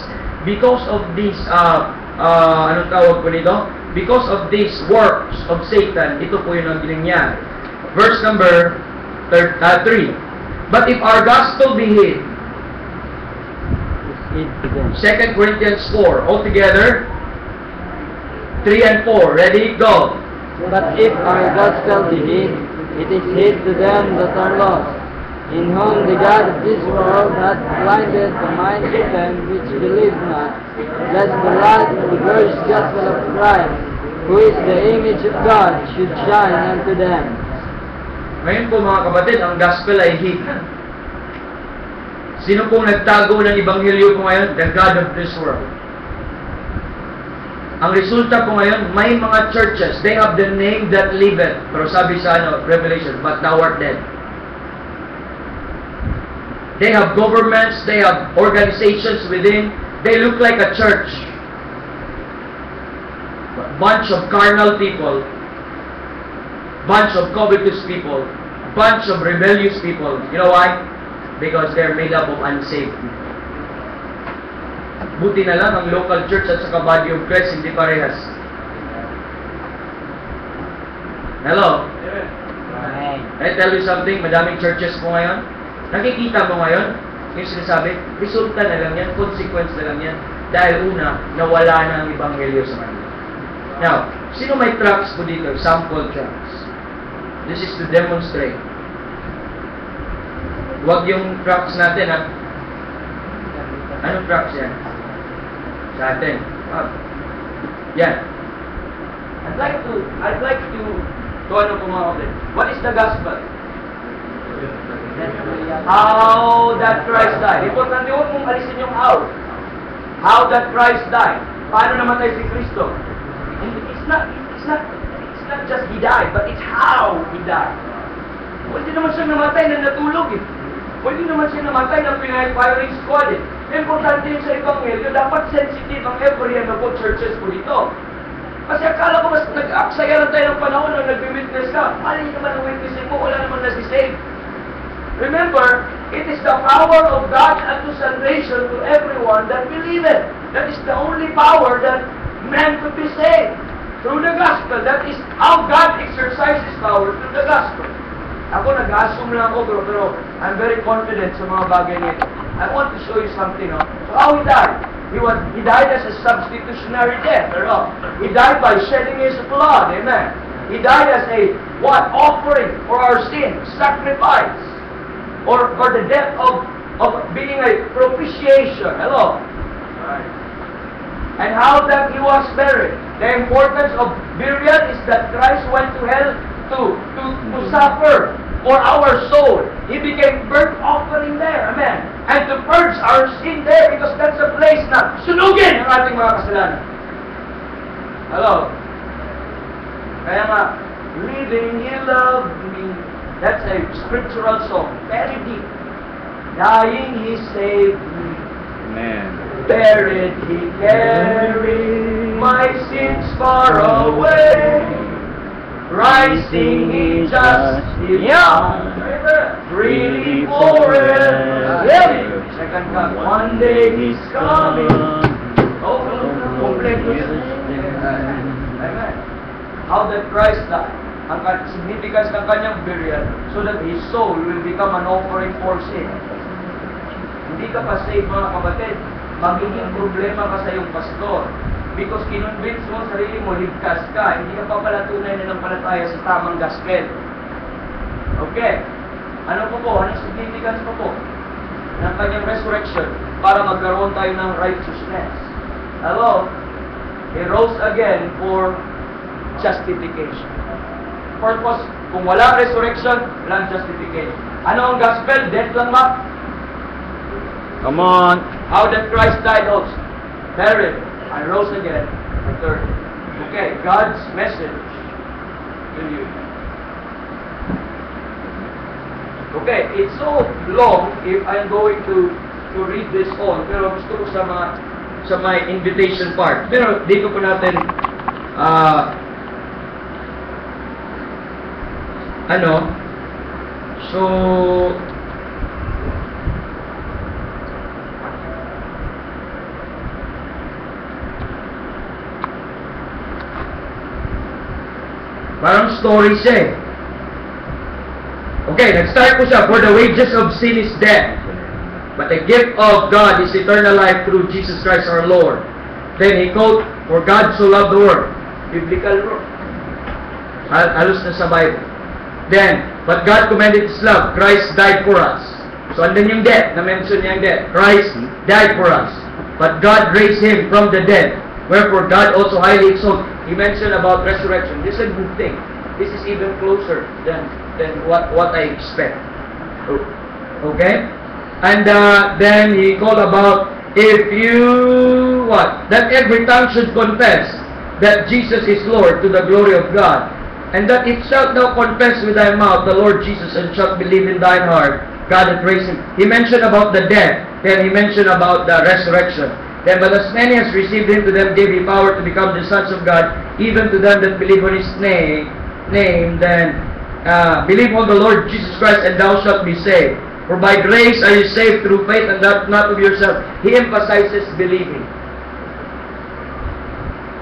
anong tawag po nito? Because of these works of Satan, ito po yung ang nangyari. Verse number 3. But if our gospel be hid, 2 Corinthians 4, altogether, 3 and 4. Ready? Go. But if our gospel be hid, it is hid to them that are lost, in whom the God of this world hath blinded the minds of them which believe not, lest the light of the glorious gospel of Christ, who is the image of God, should shine unto them. Ngayon po mga kapatid, ang gospel ay hid. Sino pong nagtago ng ebanghelyo po ngayon? The God of this world. Ang resulta po ngayon, may mga churches, they have the name that liveth. Pero sabi sa Revelation, but thou art dead. They have governments, they have organizations within. They look like a church. Bunch of carnal people, bunch of covetous people, bunch of rebellious people. You know why? Because they're made up of unsaved people. Buti na lang ang local church at saka body of Christ hindi parehas. Hello? Amen. I tell you something, madaming churches po ngayon. Nakikita mo ngayon, yung sinasabi, resulta na lang yan, consequence na lang yan. Dahil una, nawala na ang ebanghelyo sa kanila. Now, sino may tracts po dito? Sample tracts. This is to demonstrate. Huwag yung tracts natin, ha? Anong tracts yan? Sa atin. Yan. I'd like to ano po mga kapatid. What is the gospel? How that Christ died. Importante, huwag mong alisin yung how. How that Christ died. Paano namatay si Kristo? It's not just He died, but it's how He died. Pwede naman siya namatay na natulog eh. Pwede naman siya namatay na firing squad eh. Importante yun sa Ebanghelyo, dapat sensitive ang every po churches po dito. Kasi akala ko mas nag-aksaya lang tayo ng panahon na nag-witness ka. Alin naman ang witnessin mo? Wala naman nasi-save. Remember, it is the power of God unto salvation to everyone that believeth. That is the only power that man could be saved. Through the gospel. That is how God exercises power through the gospel. Ako nag-assume lang ako, pero I'm very confident sa mga bagay nito. I want to show you something. No? So how he died? He died as a substitutionary death. No? He died by shedding his blood. Amen. He died as a what? Offering for our sins, sacrifice, or the death of being a propitiation. Hello. Right. And how that he was buried. The importance of burial is that Christ went to hell to suffer for our soul. He became burnt offering there. Amen. And to purge our sin there, because that's a place na sunugin ang ating mga kasalanan. Hello. Kaya nga, living He loved me. That's a scriptural song. Very deep. Dying He saved me. Amen. Buried He carried my sins far away. Rising He justified. Freely forever. Second God. One day He's coming. Oh, completo. Amen. How that Christ died. Ang significance ng kanyang burial, so that His soul will become an offering for sin. Hindi ka pa saved, mga kapatid. Magiging problema ka sa iyong pastor. Because kinonvince mo ang sarili mo, ligtas ka. Hindi ka pa pala tunay na nampalataya sa tamang gospel. Okay. Ano po? Anong significance po ng kanyang resurrection para magkaroon tayo ng righteousness? Hello? He rose again for justification. Purpose, kung wala resurrection, walang justification. Ano ang gospel? Death lang ba? Come on. How that Christ died also. Buried and rose again the third day. Okay, God's message to you. Okay, it's so long if I'm going to read this on, pero gusto ko sa mga invitation part. Pero dito po natin so parang story siya eh. Okay, nag-start po siya. For the wages of sin is death, but the gift of God is eternal life through Jesus Christ our Lord. Then he quote, for God so loved the world. Biblical word. Halos na sa Bible. Then, but God commended His love. Christ died for us. So, andun yung death. Na-mention niya yung death. Christ died for us. But God raised Him from the dead. Wherefore, God also highly exalted. He mentioned about resurrection. This is a good thing. This is even closer than what I expect. Okay? And then he called about, if you, that every tongue should confess that Jesus is Lord to the glory of God. And that it shalt thou confess with thy mouth the Lord Jesus, and shalt believe in thine heart God hath raised Him. He mentioned about the death. Then he mentioned about the resurrection. Then, but as many as received Him, to them gave He power to become the sons of God, even to them that believe on His name. Then believe on the Lord Jesus Christ, and thou shalt be saved. For by grace are you saved through faith, and that not of yourself. He emphasizes believing.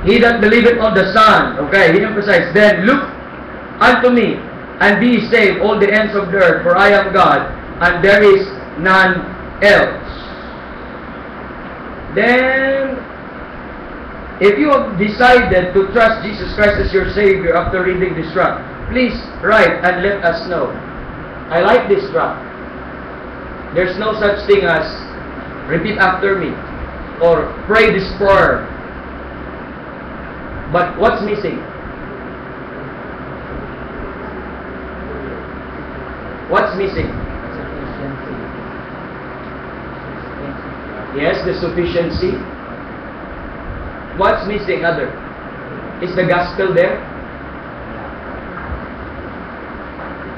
He that believeth on the Son. Okay, he emphasizes. Then look unto me, and be saved, all the ends of the earth, for I am God, and there is none else. Then, if you have decided to trust Jesus Christ as your Savior after reading this tract, please write and let us know. I like this tract. There's no such thing as repeat after me or pray this prayer. But what's missing? What's missing? Yes, the sufficiency. What's missing, other? Is the gospel there?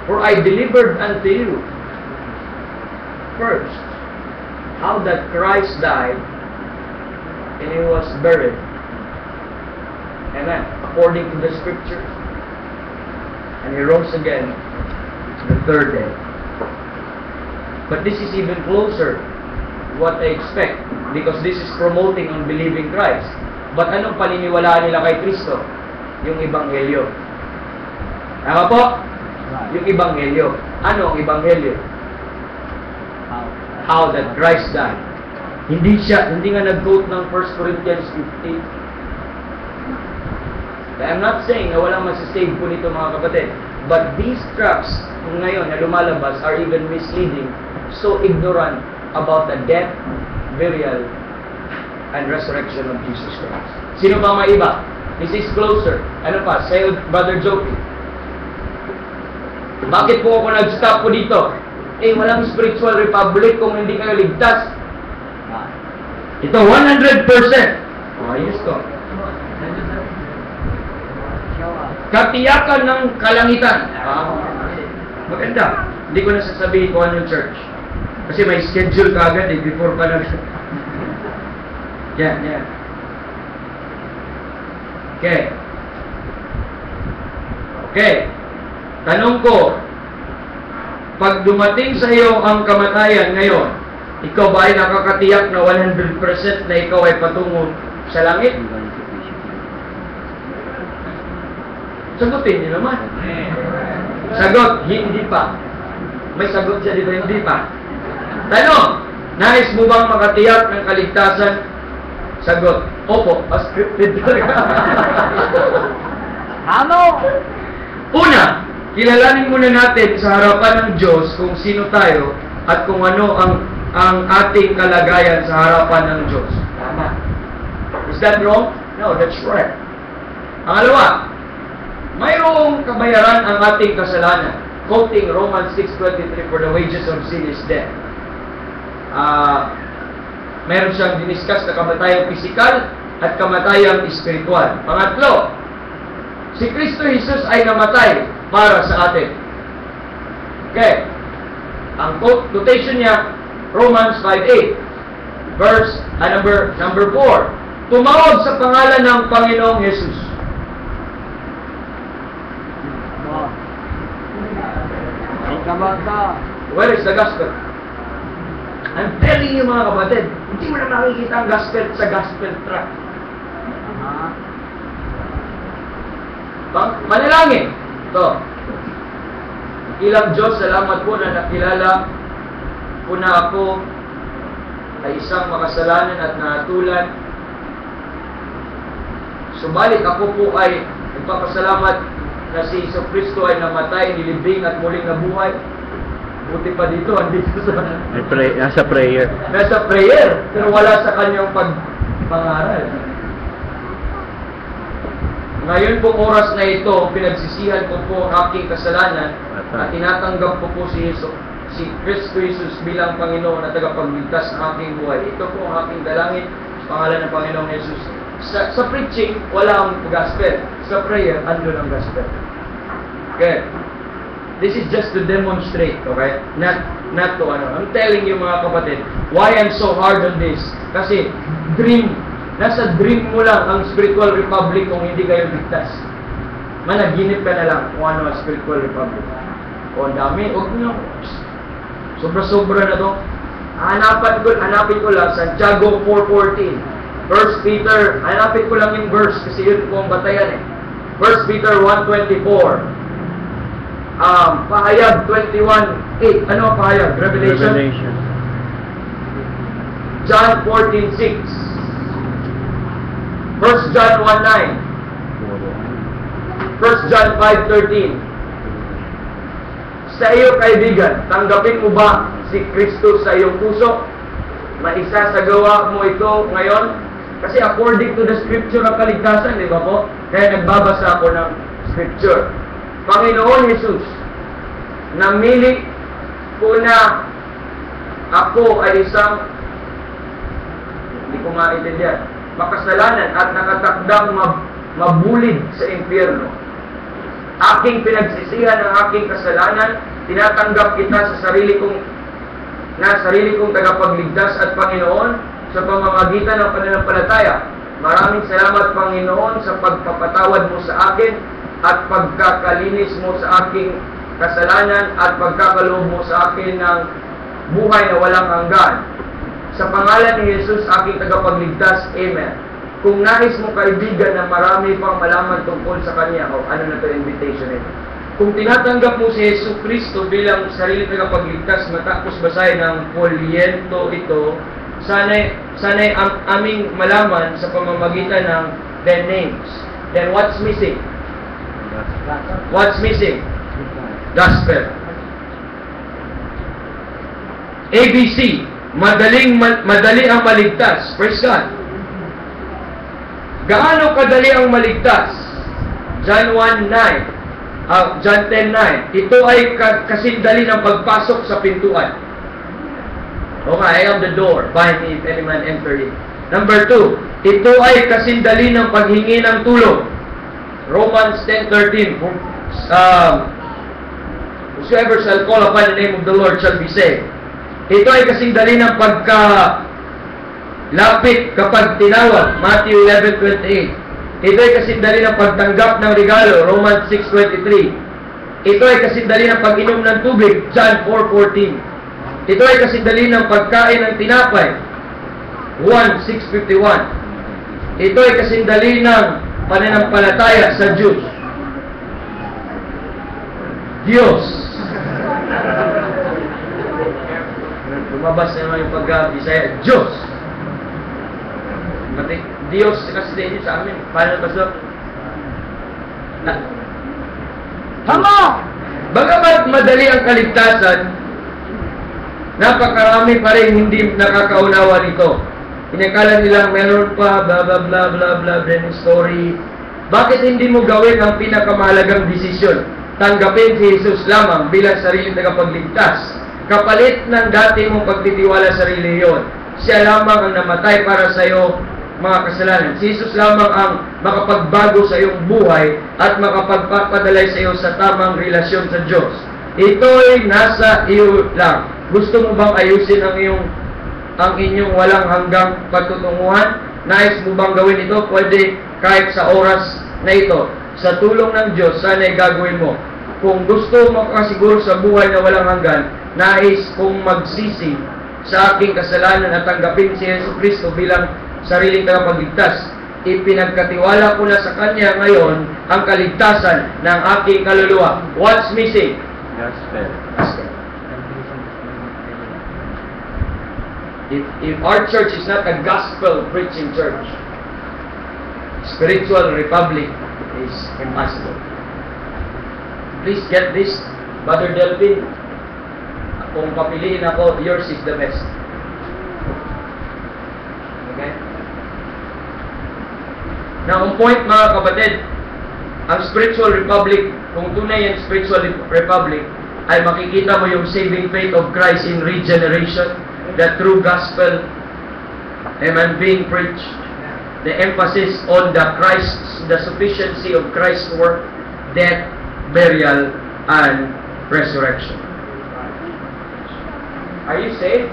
For I delivered unto you first how that Christ died and He was buried. Amen. According to the Scriptures. And He rose again the third day. But this is even closer to what I expect, because this is promoting on believing Christ. But anong paniniwalaan nila kay Kristo? Yung Ebanghelyo. Tama po? Yung Ebanghelyo. Ano ang Ebanghelyo? How that Christ died. Hindi nga nag-quote ng 1 Corinthians 15. I'm not saying na walang masisave po nito mga kapatid. But these tracts ngayon na lumalabas are even misleading, so ignorant about the death, burial, and resurrection of Jesus Christ. Sino ba maiba? This is closer. Ano pa? Sa'yo, Brother Joey. Bakit po ako nag-stop po dito? Walang spiritual republic kung hindi kayo ligtas. Ito, 100%. Ayos ko. Katiyakan ng kalangitan. Maganda. Hindi ko na sasabihin kung anong church. Kasi may schedule ka agad before pa nag... Yan. Okay. Tanong ko, pag dumating sa iyo ang kamatayan ngayon, ikaw ba ay nakakatiyak na 100% na ikaw ay patungo sa langit? Sagutin niyo naman. Sagot, hindi pa. May sagot siya dito, hindi pa. Tanong, nais mo bang makatiyak ng kaligtasan? Sagot, opo, scripted talaga. Ano? Una, kilalanin muna natin sa harapan ng Diyos kung sino tayo at kung ano ang ating kalagayan sa harapan ng Diyos. Tama. Is that wrong? No, that's right. Pangalawa, mayroong kabayaran ang ating kasalanan. Quoting Romans 6:23, for the wages of sin is death. Meron siyang diniscuss na kamatayang pisikal at kamatayang espiritual. Pangatlo, si Kristo Jesus ay namatay para sa atin. Okay. Ang quotation niya, Romans 5:8, verse number 4. Tumawag sa pangalan ng Panginoong Jesus. Where is the gospel? I'm telling you mga kapatid, hindi mo na makikita ang gospel sa gospel tract. Manalangin. Ito. Ilang Diyos, salamat po na nakilala po na ako ay isang makasalanan at nahatulan. Subalit ako po ay nagpapasalamat na si Iso Kristo ay namatay, nilibing at muling nabuhay. Buti pa dito, andito sa... Nasa prayer. Nasa prayer, pero wala sa kanyang pagpangaral. Ngayon pong oras na ito, pinagsisihan ko po ang aking kasalanan at tinatanggap ko po si Kristo Jesus bilang Panginoon at tagapagligtas ng aking buhay. Ito po ang aking dalangin sa pangalan ng Panginoong Jesus. Sa preaching, wala ang gospel. Sa prayer, andun ang gospel. Okay. This is just to demonstrate, okay? Not to ano. I'm telling you mga kapatid, why I'm so hard on this. Kasi nasa dream mo lang ang spiritual republic kung hindi kayo ligtas. Managinip ka na lang kung ano ang spiritual republic. O dami, huwag nyo. Sobra-sobra na to. Hanapin ko lang, Santiago 4:14. 1 Peter, hanapin ko lang yung verse kasi yun po ang batayan 1 Peter 1:24. Pahayag 21:8. Ano ang pahayag? Revelation. John 14:6. 1 John 1:9. 1 John 5:13. Sa iyo kaibigan, tanggapin mo ba si Kristo sa iyong puso? Maisasagawa mo ito ngayon? Kasi according to the scripture ang kaligtasan, di ba po? Kaya nagbabasa ako ng scripture. Panginoon Jesus, namili ko na ako ay isang, hindi ko maintindihan, makasalanan at nakatakdang mabulid sa impyerno. Aking pinagsisihan ang aking kasalanan, tinatanggap kita sa sarili kong tagapagligtas at Panginoon sa pamamagitan ng pananampalataya. Maraming salamat Panginoon sa pagpapatawad mo sa akin at pagkakalinis mo sa aking kasalanan at pagkakaloob mo sa akin ng buhay na walang hanggan. Sa pangalan ni Jesus, aking tagapagligtas. Amen. Kung nais mo kaibigan na marami pang malaman tungkol sa Kanya, ano na ito invitation nito? kung tinatanggap mo si Yesu Kristo bilang sarili tagapagligtas, matapos basahin ng polyento ito, sana'y aming malaman sa pamamagitan ng 10 names. Then what's missing? What's missing? Gospel. ABC, madali ang maligtas. Praise God. Gaano kadali ang maligtas? John 1:9. John 10:9. Ito ay kasindali ng pagpasok sa pintuan. Okay, I am the door. By me if any man enter in. Number 2, ito ay kasindali ng paghingi ng tulong. Romans 10:13. Whosoever shall call upon the name of the Lord shall be saved. Ito ay kasindali ng pagkalapit kapag tinawag. Matthew 11:28. Ito ay kasindali ng pagtanggap ng regalo, Romans 6:23. Ito ay kasindali ng pag-inom ng tubig, John 4:14. Ito ay kasindali ng pagkain ng tinapay, Juan 6:51. Ito ay kasindali ng pananampalataya sa Diyos. Lumabas na naman yung pag-Bisaya, Diyos. Diyos kasi din sa amin. Paano ba so? Tama! Bagamat madali ang kaligtasan, napakarami pa rin hindi nakakaunawa nito. Inakala nilang meron pa, blah blah blah blah blah, then story. Bakit hindi mo gawin ang pinakamahalagang desisyon? Tanggapin si Jesus lamang bilang sariling tagapagligtas. Kapalit ng dati mong pagtitiwala sa reliyon. Siya lamang ang namatay para sa iyo, mga kasalanan. Si Jesus lamang ang makapagbago sa iyong buhay at makapagpapadalay sa iyo sa tamang relasyon sa Diyos. Ito'y nasa iyo lang. Gusto mo bang ayusin ang inyong walang hanggang patutunguhan? Nais mo bang gawin ito? Pwede kahit sa oras na ito. Sa tulong ng Diyos, sana'y gagawin mo. Kung gusto mo makasiguro sa buhay na walang hanggan, nais kong magsisi sa aking kasalanan at tanggapin si Yesu Kristo bilang sariling tagapagligtas. Ipinagkatiwala ko na sa Kanya ngayon ang kaligtasan ng aking kaluluwa. What's missing? Gospel. If our church is not a gospel preaching church, spiritual republic is impossible. Please get this, Brother Delvin. Kung papiliin ako, yours is the best. Okay? Now, on point mga kapatid, ang spiritual republic, kung tunay ang spiritual republic, ay makikita mo yung saving faith of Christ in regeneration, the true gospel, amen, being preached, the emphasis on the sufficiency of Christ's work, death, burial, and resurrection. Are you saved?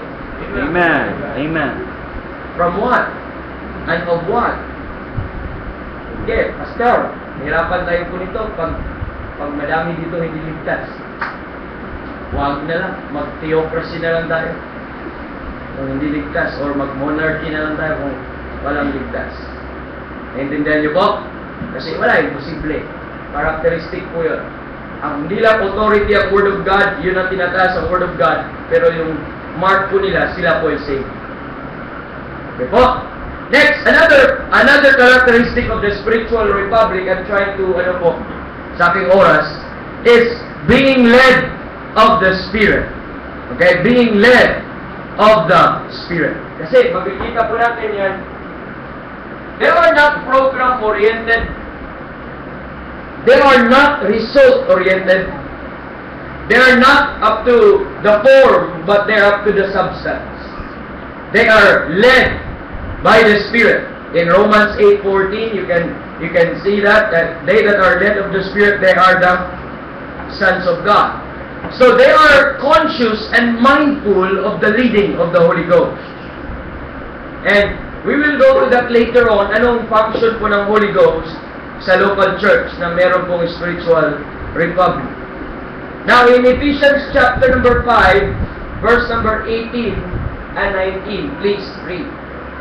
Amen. Amen. From what? And of what? Okay, Pastor, hirapan tayo po nito pag madami dito hindi ligtas. Huwag na lang, mag-theocracy na lang tayo kung hindi ligtas, or mag-monarchy na lang tayo kung walang ligtas. Naintindihan niyo po? Kasi wala, imposible. Characteristic po yun. Ang hindi lang authority ang Word of God, yun ang tinataas ang Word of God, pero yung mark po nila, sila po ay saved. Okay po? Next, another characteristic of the spiritual republic, I'm trying to, sa aking oras, is being led of the Spirit. Okay? Being led of the Spirit. Kasi, makikita po natin yan, they are not program-oriented. They are not result-oriented. They are not up to the form, but they are up to the substance. They are led by the Spirit. In Romans 8:14, you can see that they that are led of the Spirit, they are the sons of God. So they are conscious and mindful of the leading of the Holy Ghost. And we will go to that later on. Anong function po ng Holy Ghost sa local church na meron pong spiritual republic? Now in Ephesians chapter number 5, verse number 18 and 19, please read.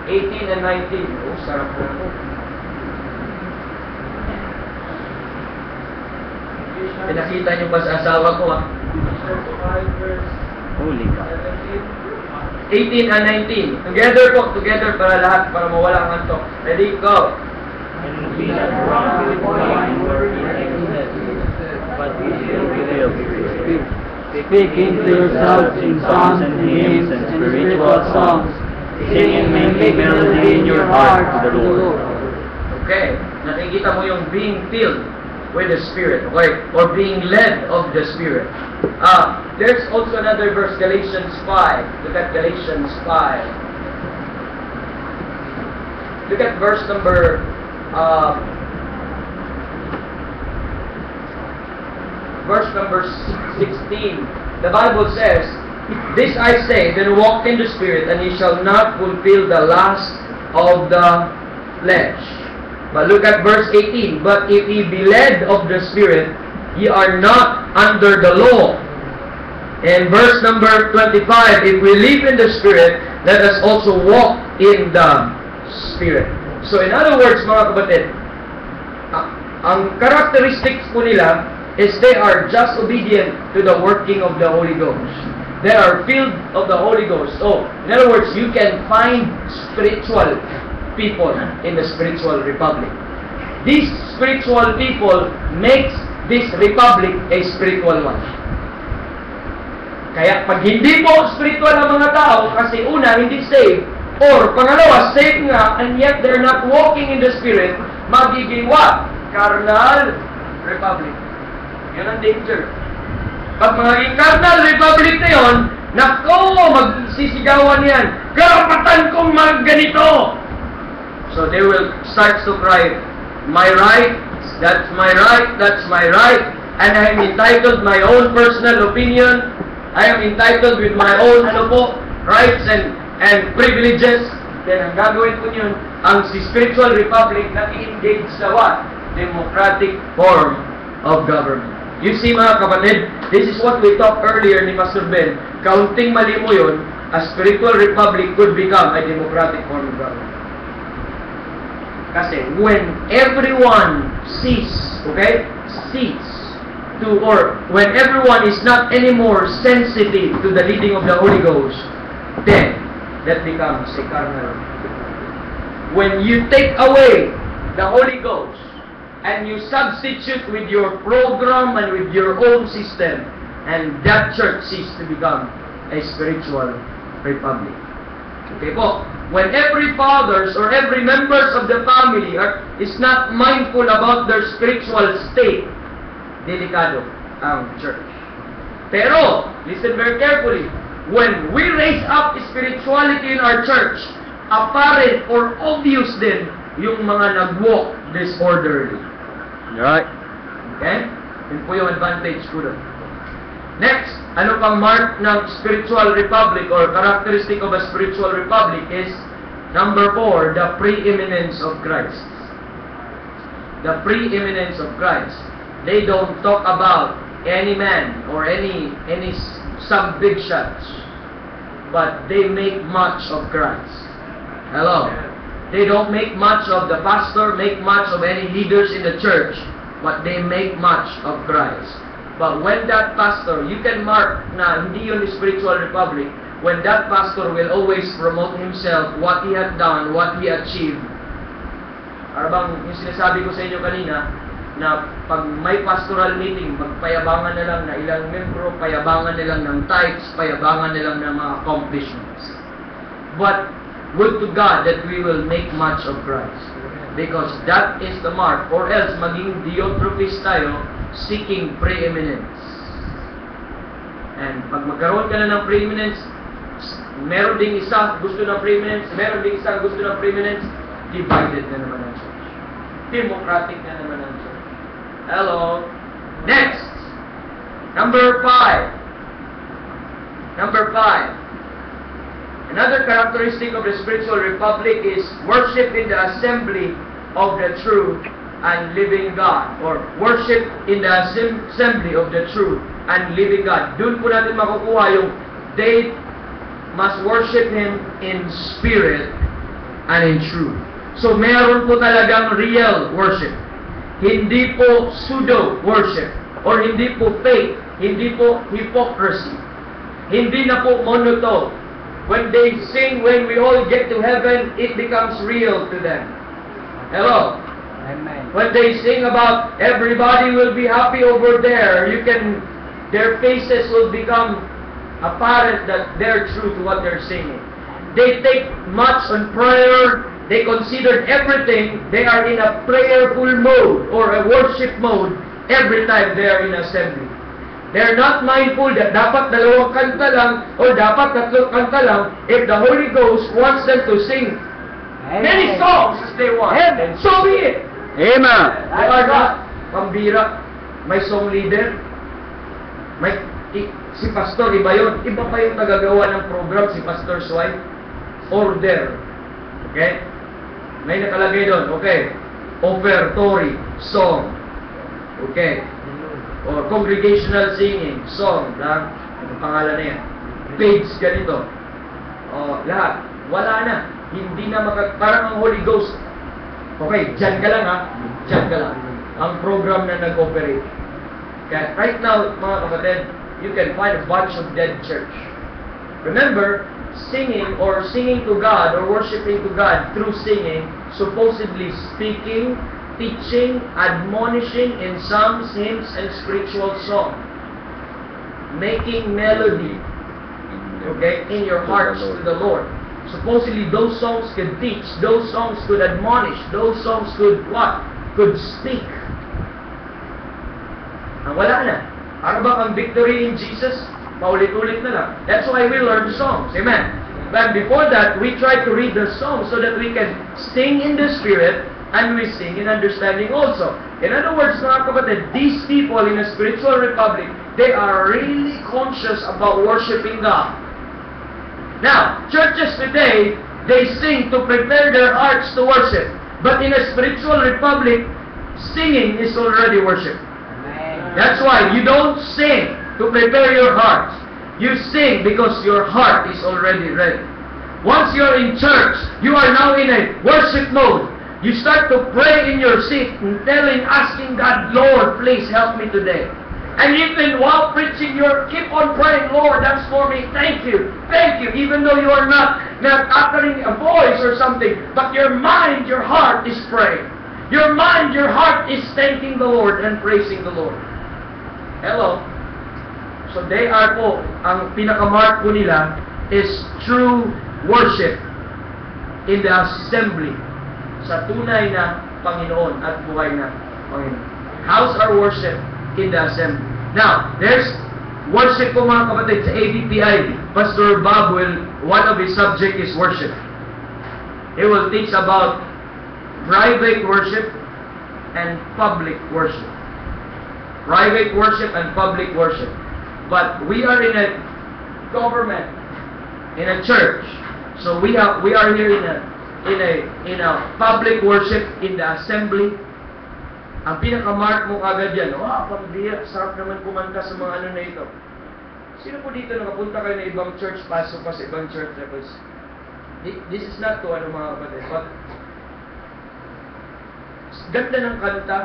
18 and 19. Oh, sarap po. Pinakita niyo pa sa asawa ko, ah. Holy God. 18 and 19. Together po, together para lahat, para mawala ang antok. Ready, go. And we have drunk with wine or in excess, but we shall be filled with spirit. Speaking to yourselves in songs and hymns and spiritual songs, singing and making melody in your heart to the Lord. Okay, nakikita mo yung being filled with the Spirit, okay? Or being led of the Spirit. There's also another verse, Galatians 5. Look at Galatians 5. Look at verse number 16. The Bible says, "This I say, then walk in the Spirit, and ye shall not fulfill the lust of the flesh." But look at verse 18. "But if ye be led of the Spirit, ye are not under the law." And verse number 25, "If we live in the Spirit, let us also walk in the Spirit." So in other words, mga kapatid, ang characteristics po nila is they are just obedient to the working of the Holy Ghost. They are filled of the Holy Ghost. So, in other words, you can find spiritual people in the spiritual republic. These spiritual people makes this republic a spiritual one. Kaya pag hindi po spiritual ang mga tao, kasi una, hindi saved, or pangalawa, saved nga, and yet they're not walking in the Spirit, magiging what? Carnal republic. Yun ang danger. Pag magiging carnal republic na yun, nako, magsisigawan yan, karapatan kong magganito. So they will start to cry, "My right, that's my right, that's my right, and I am entitled my own personal opinion. I am entitled with my own rights and privileges." Then ang gagawin po yun, ang spiritual republic nag-engage sa what? Democratic form of government. You see mga kapatid, this is what we talked earlier ni Pastor Ben. Kaunting mali mo yun, a spiritual republic could become a democratic form of government. Kasi when everyone cease to, or when everyone is not anymore sensitive to the leading of the Holy Ghost, then that becomes a carnal. When you take away the Holy Ghost and you substitute with your program and with your own system, and that church ceases to become a spiritual republic. Okay po? When every fathers or every members of the family is not mindful about their spiritual state, delikado ang church. Pero, listen very carefully, when we raise up spirituality in our church, apparent or obvious din yung mga nag-walk disorderly. Right. Okay? Yun po yung advantage ko doon. Next, ano pang mark ng spiritual republic or characteristic of a spiritual republic is number 4, the preeminence of Christ. The preeminence of Christ. They don't talk about any man or any some big shots, but they make much of Christ. Hello. They don't make much of the pastor, make much of any leaders in the church, but they make much of Christ. But when that pastor, you can mark na hindi yun spiritual republic, when that pastor will always promote himself, what he had done, what he achieved. Arabang yung sinasabi ko sa inyo kanina, na pag may pastoral meeting, magpayabangan na lang na ilang membro, payabangan na lang ng tithes, payabangan na lang ng mga accomplishments. But would to God that we will make much of Christ. Because that is the mark. Or else, maging Diotrephes tayo, seeking preeminence. And pag magkaroon ka na ng preeminence, meron ding isa gusto ng preeminence, meron ding isa gusto ng preeminence, divided na naman ang church. Democratic na naman ang church. Hello. Next. Number 5. Number 5. Another characteristic of the spiritual republic is worship in the assembly of the true and living God, or worship in the assembly of the true and living God. Doon po natin makukuha yung they must worship Him in spirit and in truth. So meron po talagang real worship. Hindi po pseudo worship. or hindi po fake, hindi po hypocrisy, hindi na po monotone. When they sing, when we all get to heaven, it becomes real to them. Hello? Amen. When they sing about everybody will be happy over there, their faces will become apparent that they're true to what they're singing. They take much on prayer. They consider everything. They are in a prayerful mode or a worship mode every time they are in assembly. They're not mindful that dapat dalawang kanta lang or dapat tatlong kanta lang if the Holy Ghost wants them to sing many songs as they want. And so be it. Amen. They are not pambira. May song leader. Si pastor, iba yun. Iba pa yung nagagawa ng program, si pastor's wife. Order. Okay? May nakalagay doon. Okay. Offertory. Song. Okay. Or congregational singing. Song. Lang. Ang pangalan na yan. Page ganito. Lahat. Wala na. Hindi na parang ang Holy Ghost. Okay, dyan ka lang ha. Dyan ka lang. Ang program na nag-operate. Okay, right now, mga kapatid, you can find a bunch of dead church. Remember, singing or singing to God or worshiping to God through singing, supposedly speaking, teaching, admonishing in psalms, hymns, and spiritual song. Making melody, okay, in your hearts to the Lord. Supposedly, those songs could teach, those songs could admonish, those songs could what? Could speak. Wala na. Ano ba ang victory in Jesus? Paulit-ulit na lang. That's why we learn songs. Amen. But before that, we try to read the songs so that we can sing in the Spirit and we sing in understanding also. In other words, mga kapatid, these people in a spiritual republic, they are really conscious about worshiping God. Now, churches today, they sing to prepare their hearts to worship. But in a spiritual republic, singing is already worship. That's why you don't sing to prepare your heart. You sing because your heart is already ready. Once you're in church, you are now in a worship mode. You start to pray in your seat and asking God, Lord, please help me today. And even while preaching, you keep on praying, Lord, that's for me. Thank you. Thank you. Even though you are not uttering a voice or something, but your mind, your heart is praying. Your mind, your heart is thanking the Lord and praising the Lord. Hello? So they are po, ang pinakamark po nila is true worship in the assembly sa tunay na Panginoon at buhay na Panginoon. How's our worship in the assembly? Now, there's worship po mga kapatid sa ABPI. Pastor Bob one of his subject is worship. He will teach about private worship and public worship. Private worship and public worship. But we are in a government, in a church. So we are here in a public worship in the assembly. Ang pinaka-mark mo kagad yan, pambiya, sarap naman kumanta sa mga ano na ito. Sino po dito nakapunta kayo na ibang church, pasok pa sa ibang church levels? This is not to mga kapatid, but ganda ng kanta,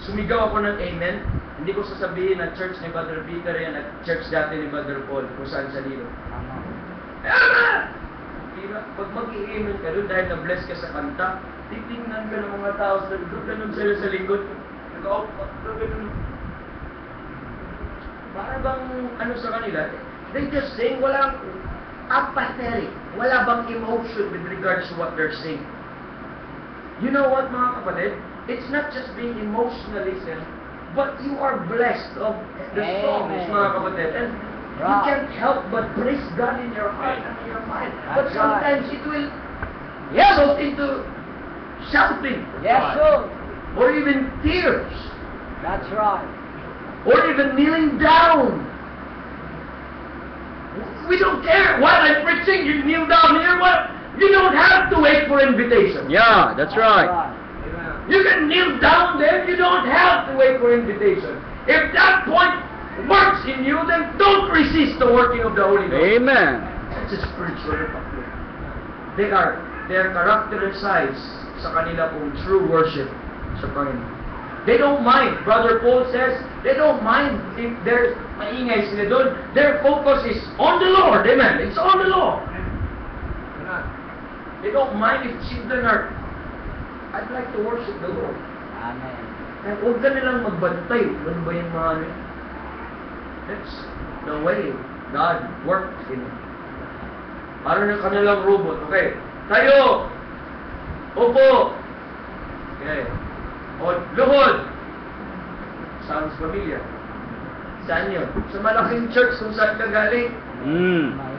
sumigaw ako ng amen. Hindi ko sasabihin na church ni Brother Peter yan at church dati ni Brother Paul kung saan sa lilo. Pag mag-i-amen ka doon dahil na-bless ka sa kanta, titingnan ka ng mga tao sa likod, ganun sila sa likod. Para bang ano sa kanila, they just sing, walang apathetic, wala bang emotion with regards to what they're singing. You know what mga kapatid? It's not just being emotionalism, but you are blessed of the songs, mga kapatid. And you can't help but praise God in your heart and in your mind. But sometimes it will result into shouting. Yes, sir. Or even tears. That's right. Or even kneeling down. We don't care. While I'm preaching, you kneel down here. What? You don't have to wait for invitation. Yeah, that's right. You can kneel down there. You don't have to wait for invitation. If that point works in you, then don't resist the working of the Holy Ghost. Amen. That's a spiritual republic. They are characterized sa kanila pong true worship sa Panginoon. They don't mind. Brother Paul says, they don't mind if there's maingay sila doon. Their focus is on the Lord. Amen. It's on the Lord. They don't mind if children are, I'd like to worship the Lord. Amen. Kaya huwag ka nilang magbantay. Ano ba yung mga ano? That's the way God works in it. Parang ng kanilang robot. Okay. Tayo! Upo! Okay. O, luhod! Sounds familiar. Saan yun? Sa malaking church kung saan ka galing.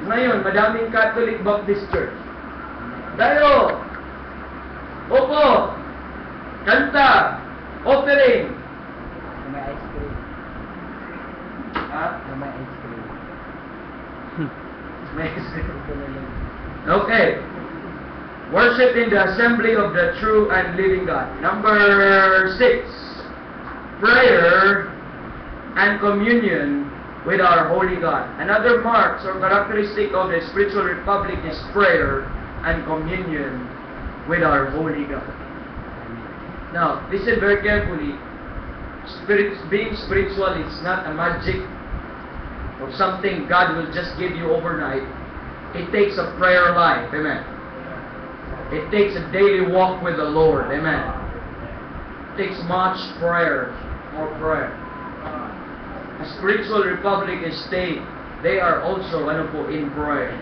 Ngayon, madaming Catholic Baptist Church. Tayo! Upo! Kanta! Offering! May ice cream. Ha? May ice cream. Okay. Worship in the assembly of the true and living God. Number 6. Prayer and communion with our holy God. Another marks or characteristic of the spiritual republic is prayer and communion with our holy God. Now, listen very carefully. Being spiritual is not a magic or something God will just give you overnight. It takes a prayer life. Amen. It takes a daily walk with the Lord. Amen. It takes much prayer. More prayer. A spiritual republic and state, they are also in prayer.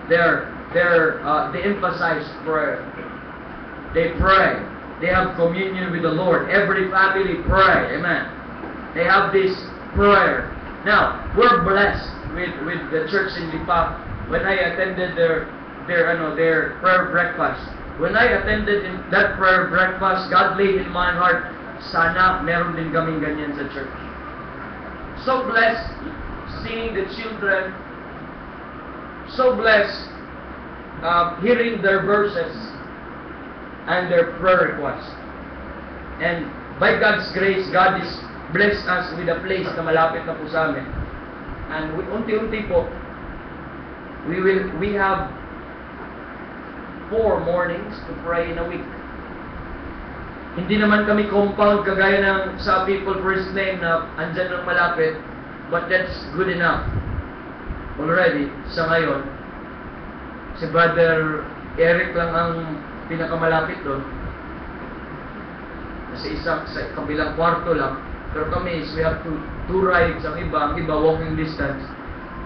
They emphasize prayer. They pray. They have communion with the Lord. Every family pray. Amen. They have this prayer. Now, we're blessed with the church in Lipa. When I attended their prayer breakfast. When I attended that prayer breakfast, God laid in my heart, sana meron din kaming ganyan sa church. So blessed seeing the children. So blessed hearing their verses and their prayer requests. And by God's grace, God is blessed us with a place na malapit na po sa amin. And unti-unti po, we have 4 mornings to pray in a week. Hindi naman kami compound kagaya ng sa People First Name na andyan lang malapit, but that's good enough already sa ngayon. Si Brother Eric lang ang pinakamalapit doon. Sa kabilang kwarto lang. Pero kami is we have two rides, ang iba walking distance.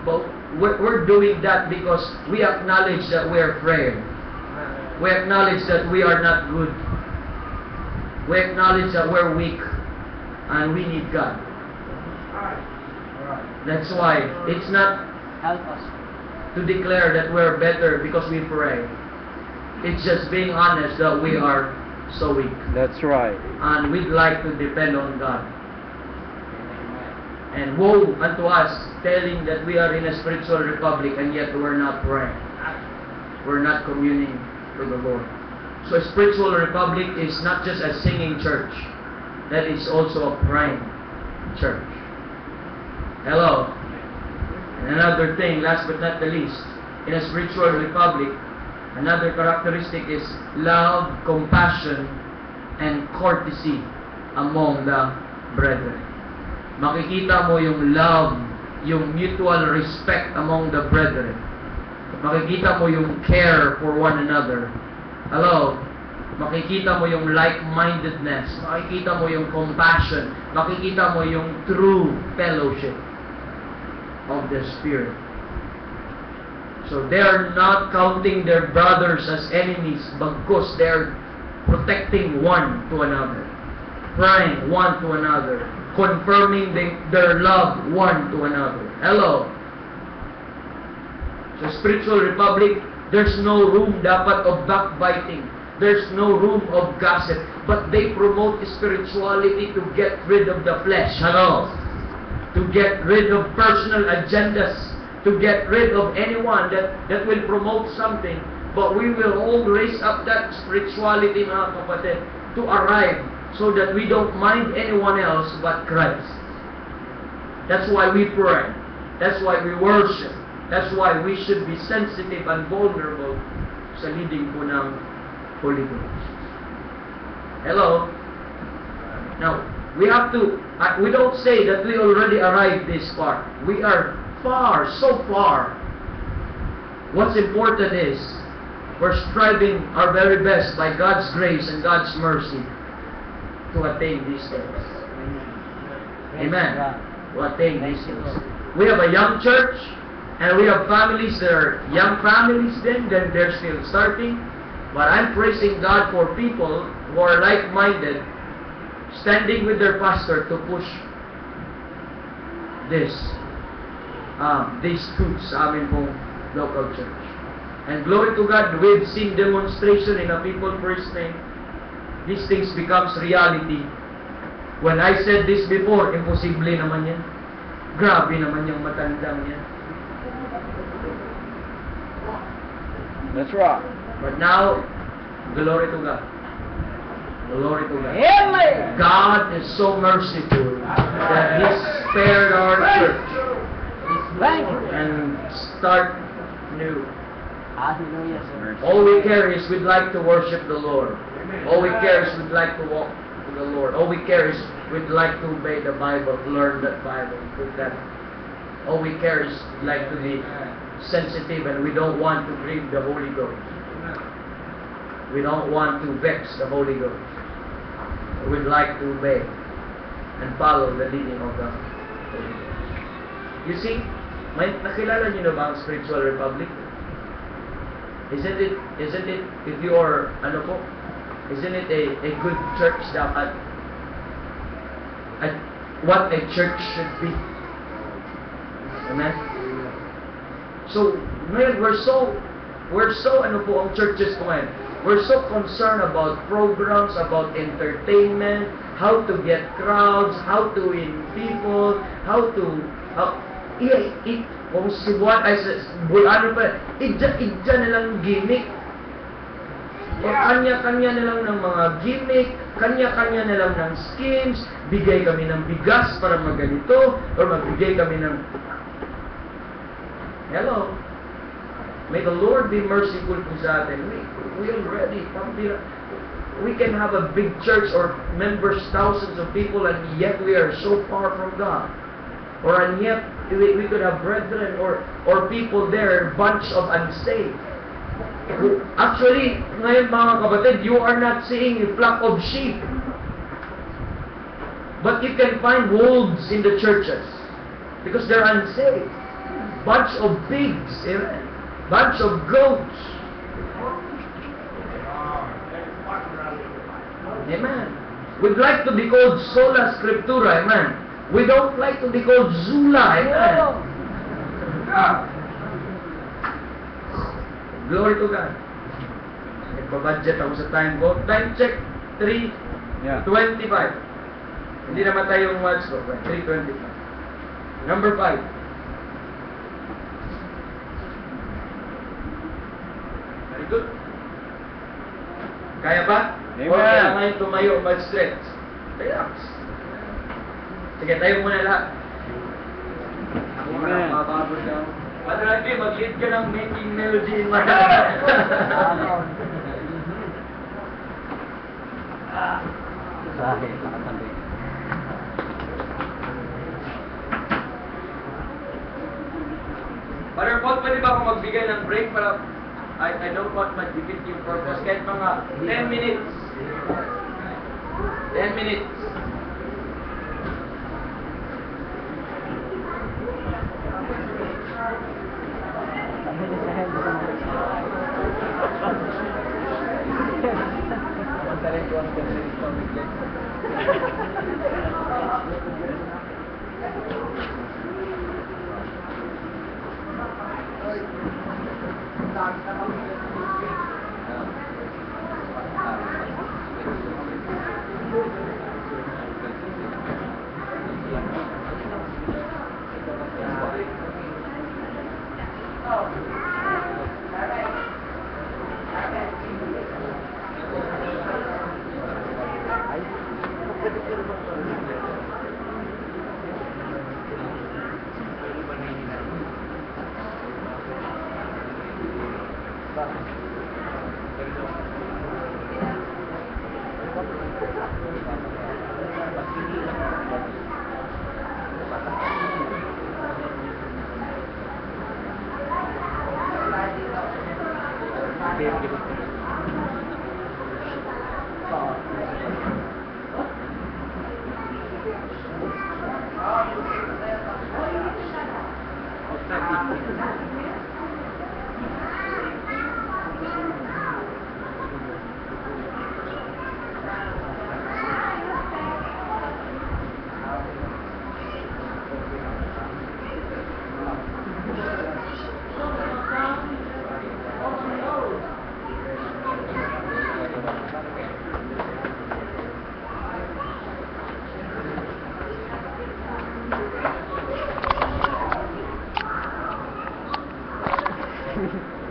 But we're doing that because we acknowledge that we are frail. We acknowledge that we are not good. We acknowledge that we're weak and we need God. That's why it's not Help us. to declare that we're better because we pray. It's just being honest that we are so weak. That's right. And we'd like to depend on God. And woe unto us telling that we are in a spiritual republic and yet we're not praying. We're not communing with the Lord. So a spiritual republic is not just a singing church. That is also a praying church. Hello. And another thing, last but not the least, in a spiritual republic, another characteristic is love, compassion, and courtesy among the brethren. Makikita mo yung love, yung mutual respect among the brethren. Makikita mo yung care for one another. Hello? Makikita mo yung like-mindedness. Makikita mo yung compassion. Makikita mo yung true fellowship of the Spirit. So they are not counting their brothers as enemies, because they are protecting one to another, praying one to another, confirming their love one to another. Hello? So spiritual republic, there's no room dapat of backbiting. There's no room of gossip. But they promote spirituality to get rid of the flesh. Hello? To get rid of personal agendas. To get rid of anyone that will promote something. But we will all raise up that spirituality, mga kapatid, to arrive so that we don't mind anyone else but Christ. That's why we pray. That's why we worship. That's why we should be sensitive and vulnerable sa leading po ng Holy Ghost. Hello? Now, We have to, we don't say that we already arrived this far. We are far, so far. What's important is, we're striving our very best by God's grace and God's mercy to attain these things. Amen. To attain these things. We have a young church, and we have families that are young families then they're still starting. But I'm praising God for people who are like-minded, standing with their pastor to push these truths sa amin pong local church. And glory to God, we've seen demonstration in a people first name. These things becomes reality. When I said this before, imposible naman yan. Grabe naman yung matandang yan. That's right. But now, glory to God. Glory to God. Amen. God is so merciful that He spared our church Thank you. and start new. Hallelujah, sir. All we care is we'd like to worship the Lord. All we care is we'd like to walk with the Lord. All we care is we'd like to obey the Bible, learn that Bible, put that. All we care is we'd like to be sensitive, and we don't want to grieve the Holy Ghost. We don't want to vex the Holy Ghost. We'd like to obey and follow the leading of the Holy Ghost. You see, nakilala niyo na ba ang Spiritual Republic? Isn't it, if you are, isn't it a good church dapat at what a church should be? Amen? So, ngayon, we're so, ang churches ko ngayon, we're so concerned about programs, about entertainment, how to get crowds, how to win people, how to, kung si Buwan ay bulano pa, idya nilang gimmick. O kanya-kanya nilang ng mga gimmick, kanya-kanya nilang ng schemes, bigay kami ng bigas para maganito, or magbigay kami ng... Hello? May the Lord be merciful po sa atin. We already, we can have a big church or members, thousands of people, and yet we are so far from God. Or and yet, we could have brethren or people there, bunch of unsaved. Actually, ngayon mga kapatid, you are not seeing a flock of sheep. But you can find wolves in the churches because they're unsaved. Bunch of pigs, amen? Bunch of goats. Amen. We'd like to be called sola scriptura, amen? We don't like to be called Zula, amen? Glory to God. Nagpa-budget ako sa time ko. Time check, 3:25. Hindi naman tayo yung watch ko. 3:25. Number 5. Very good. Kaya ba? Amen. O kaya ngayon tumayo, mag-stretch. Relax. Sige, tayo muna lahat. Ako Amen. na makakabot lang. Padre Andre, mag-lead ka ng making melody in my Sahe, nakatabi. Brother Paul, pwede ba akong magbigay ng break para I don't want ma-defeat yung purpose. Kahit mga 10 minutes. 10 minutes. Thank you.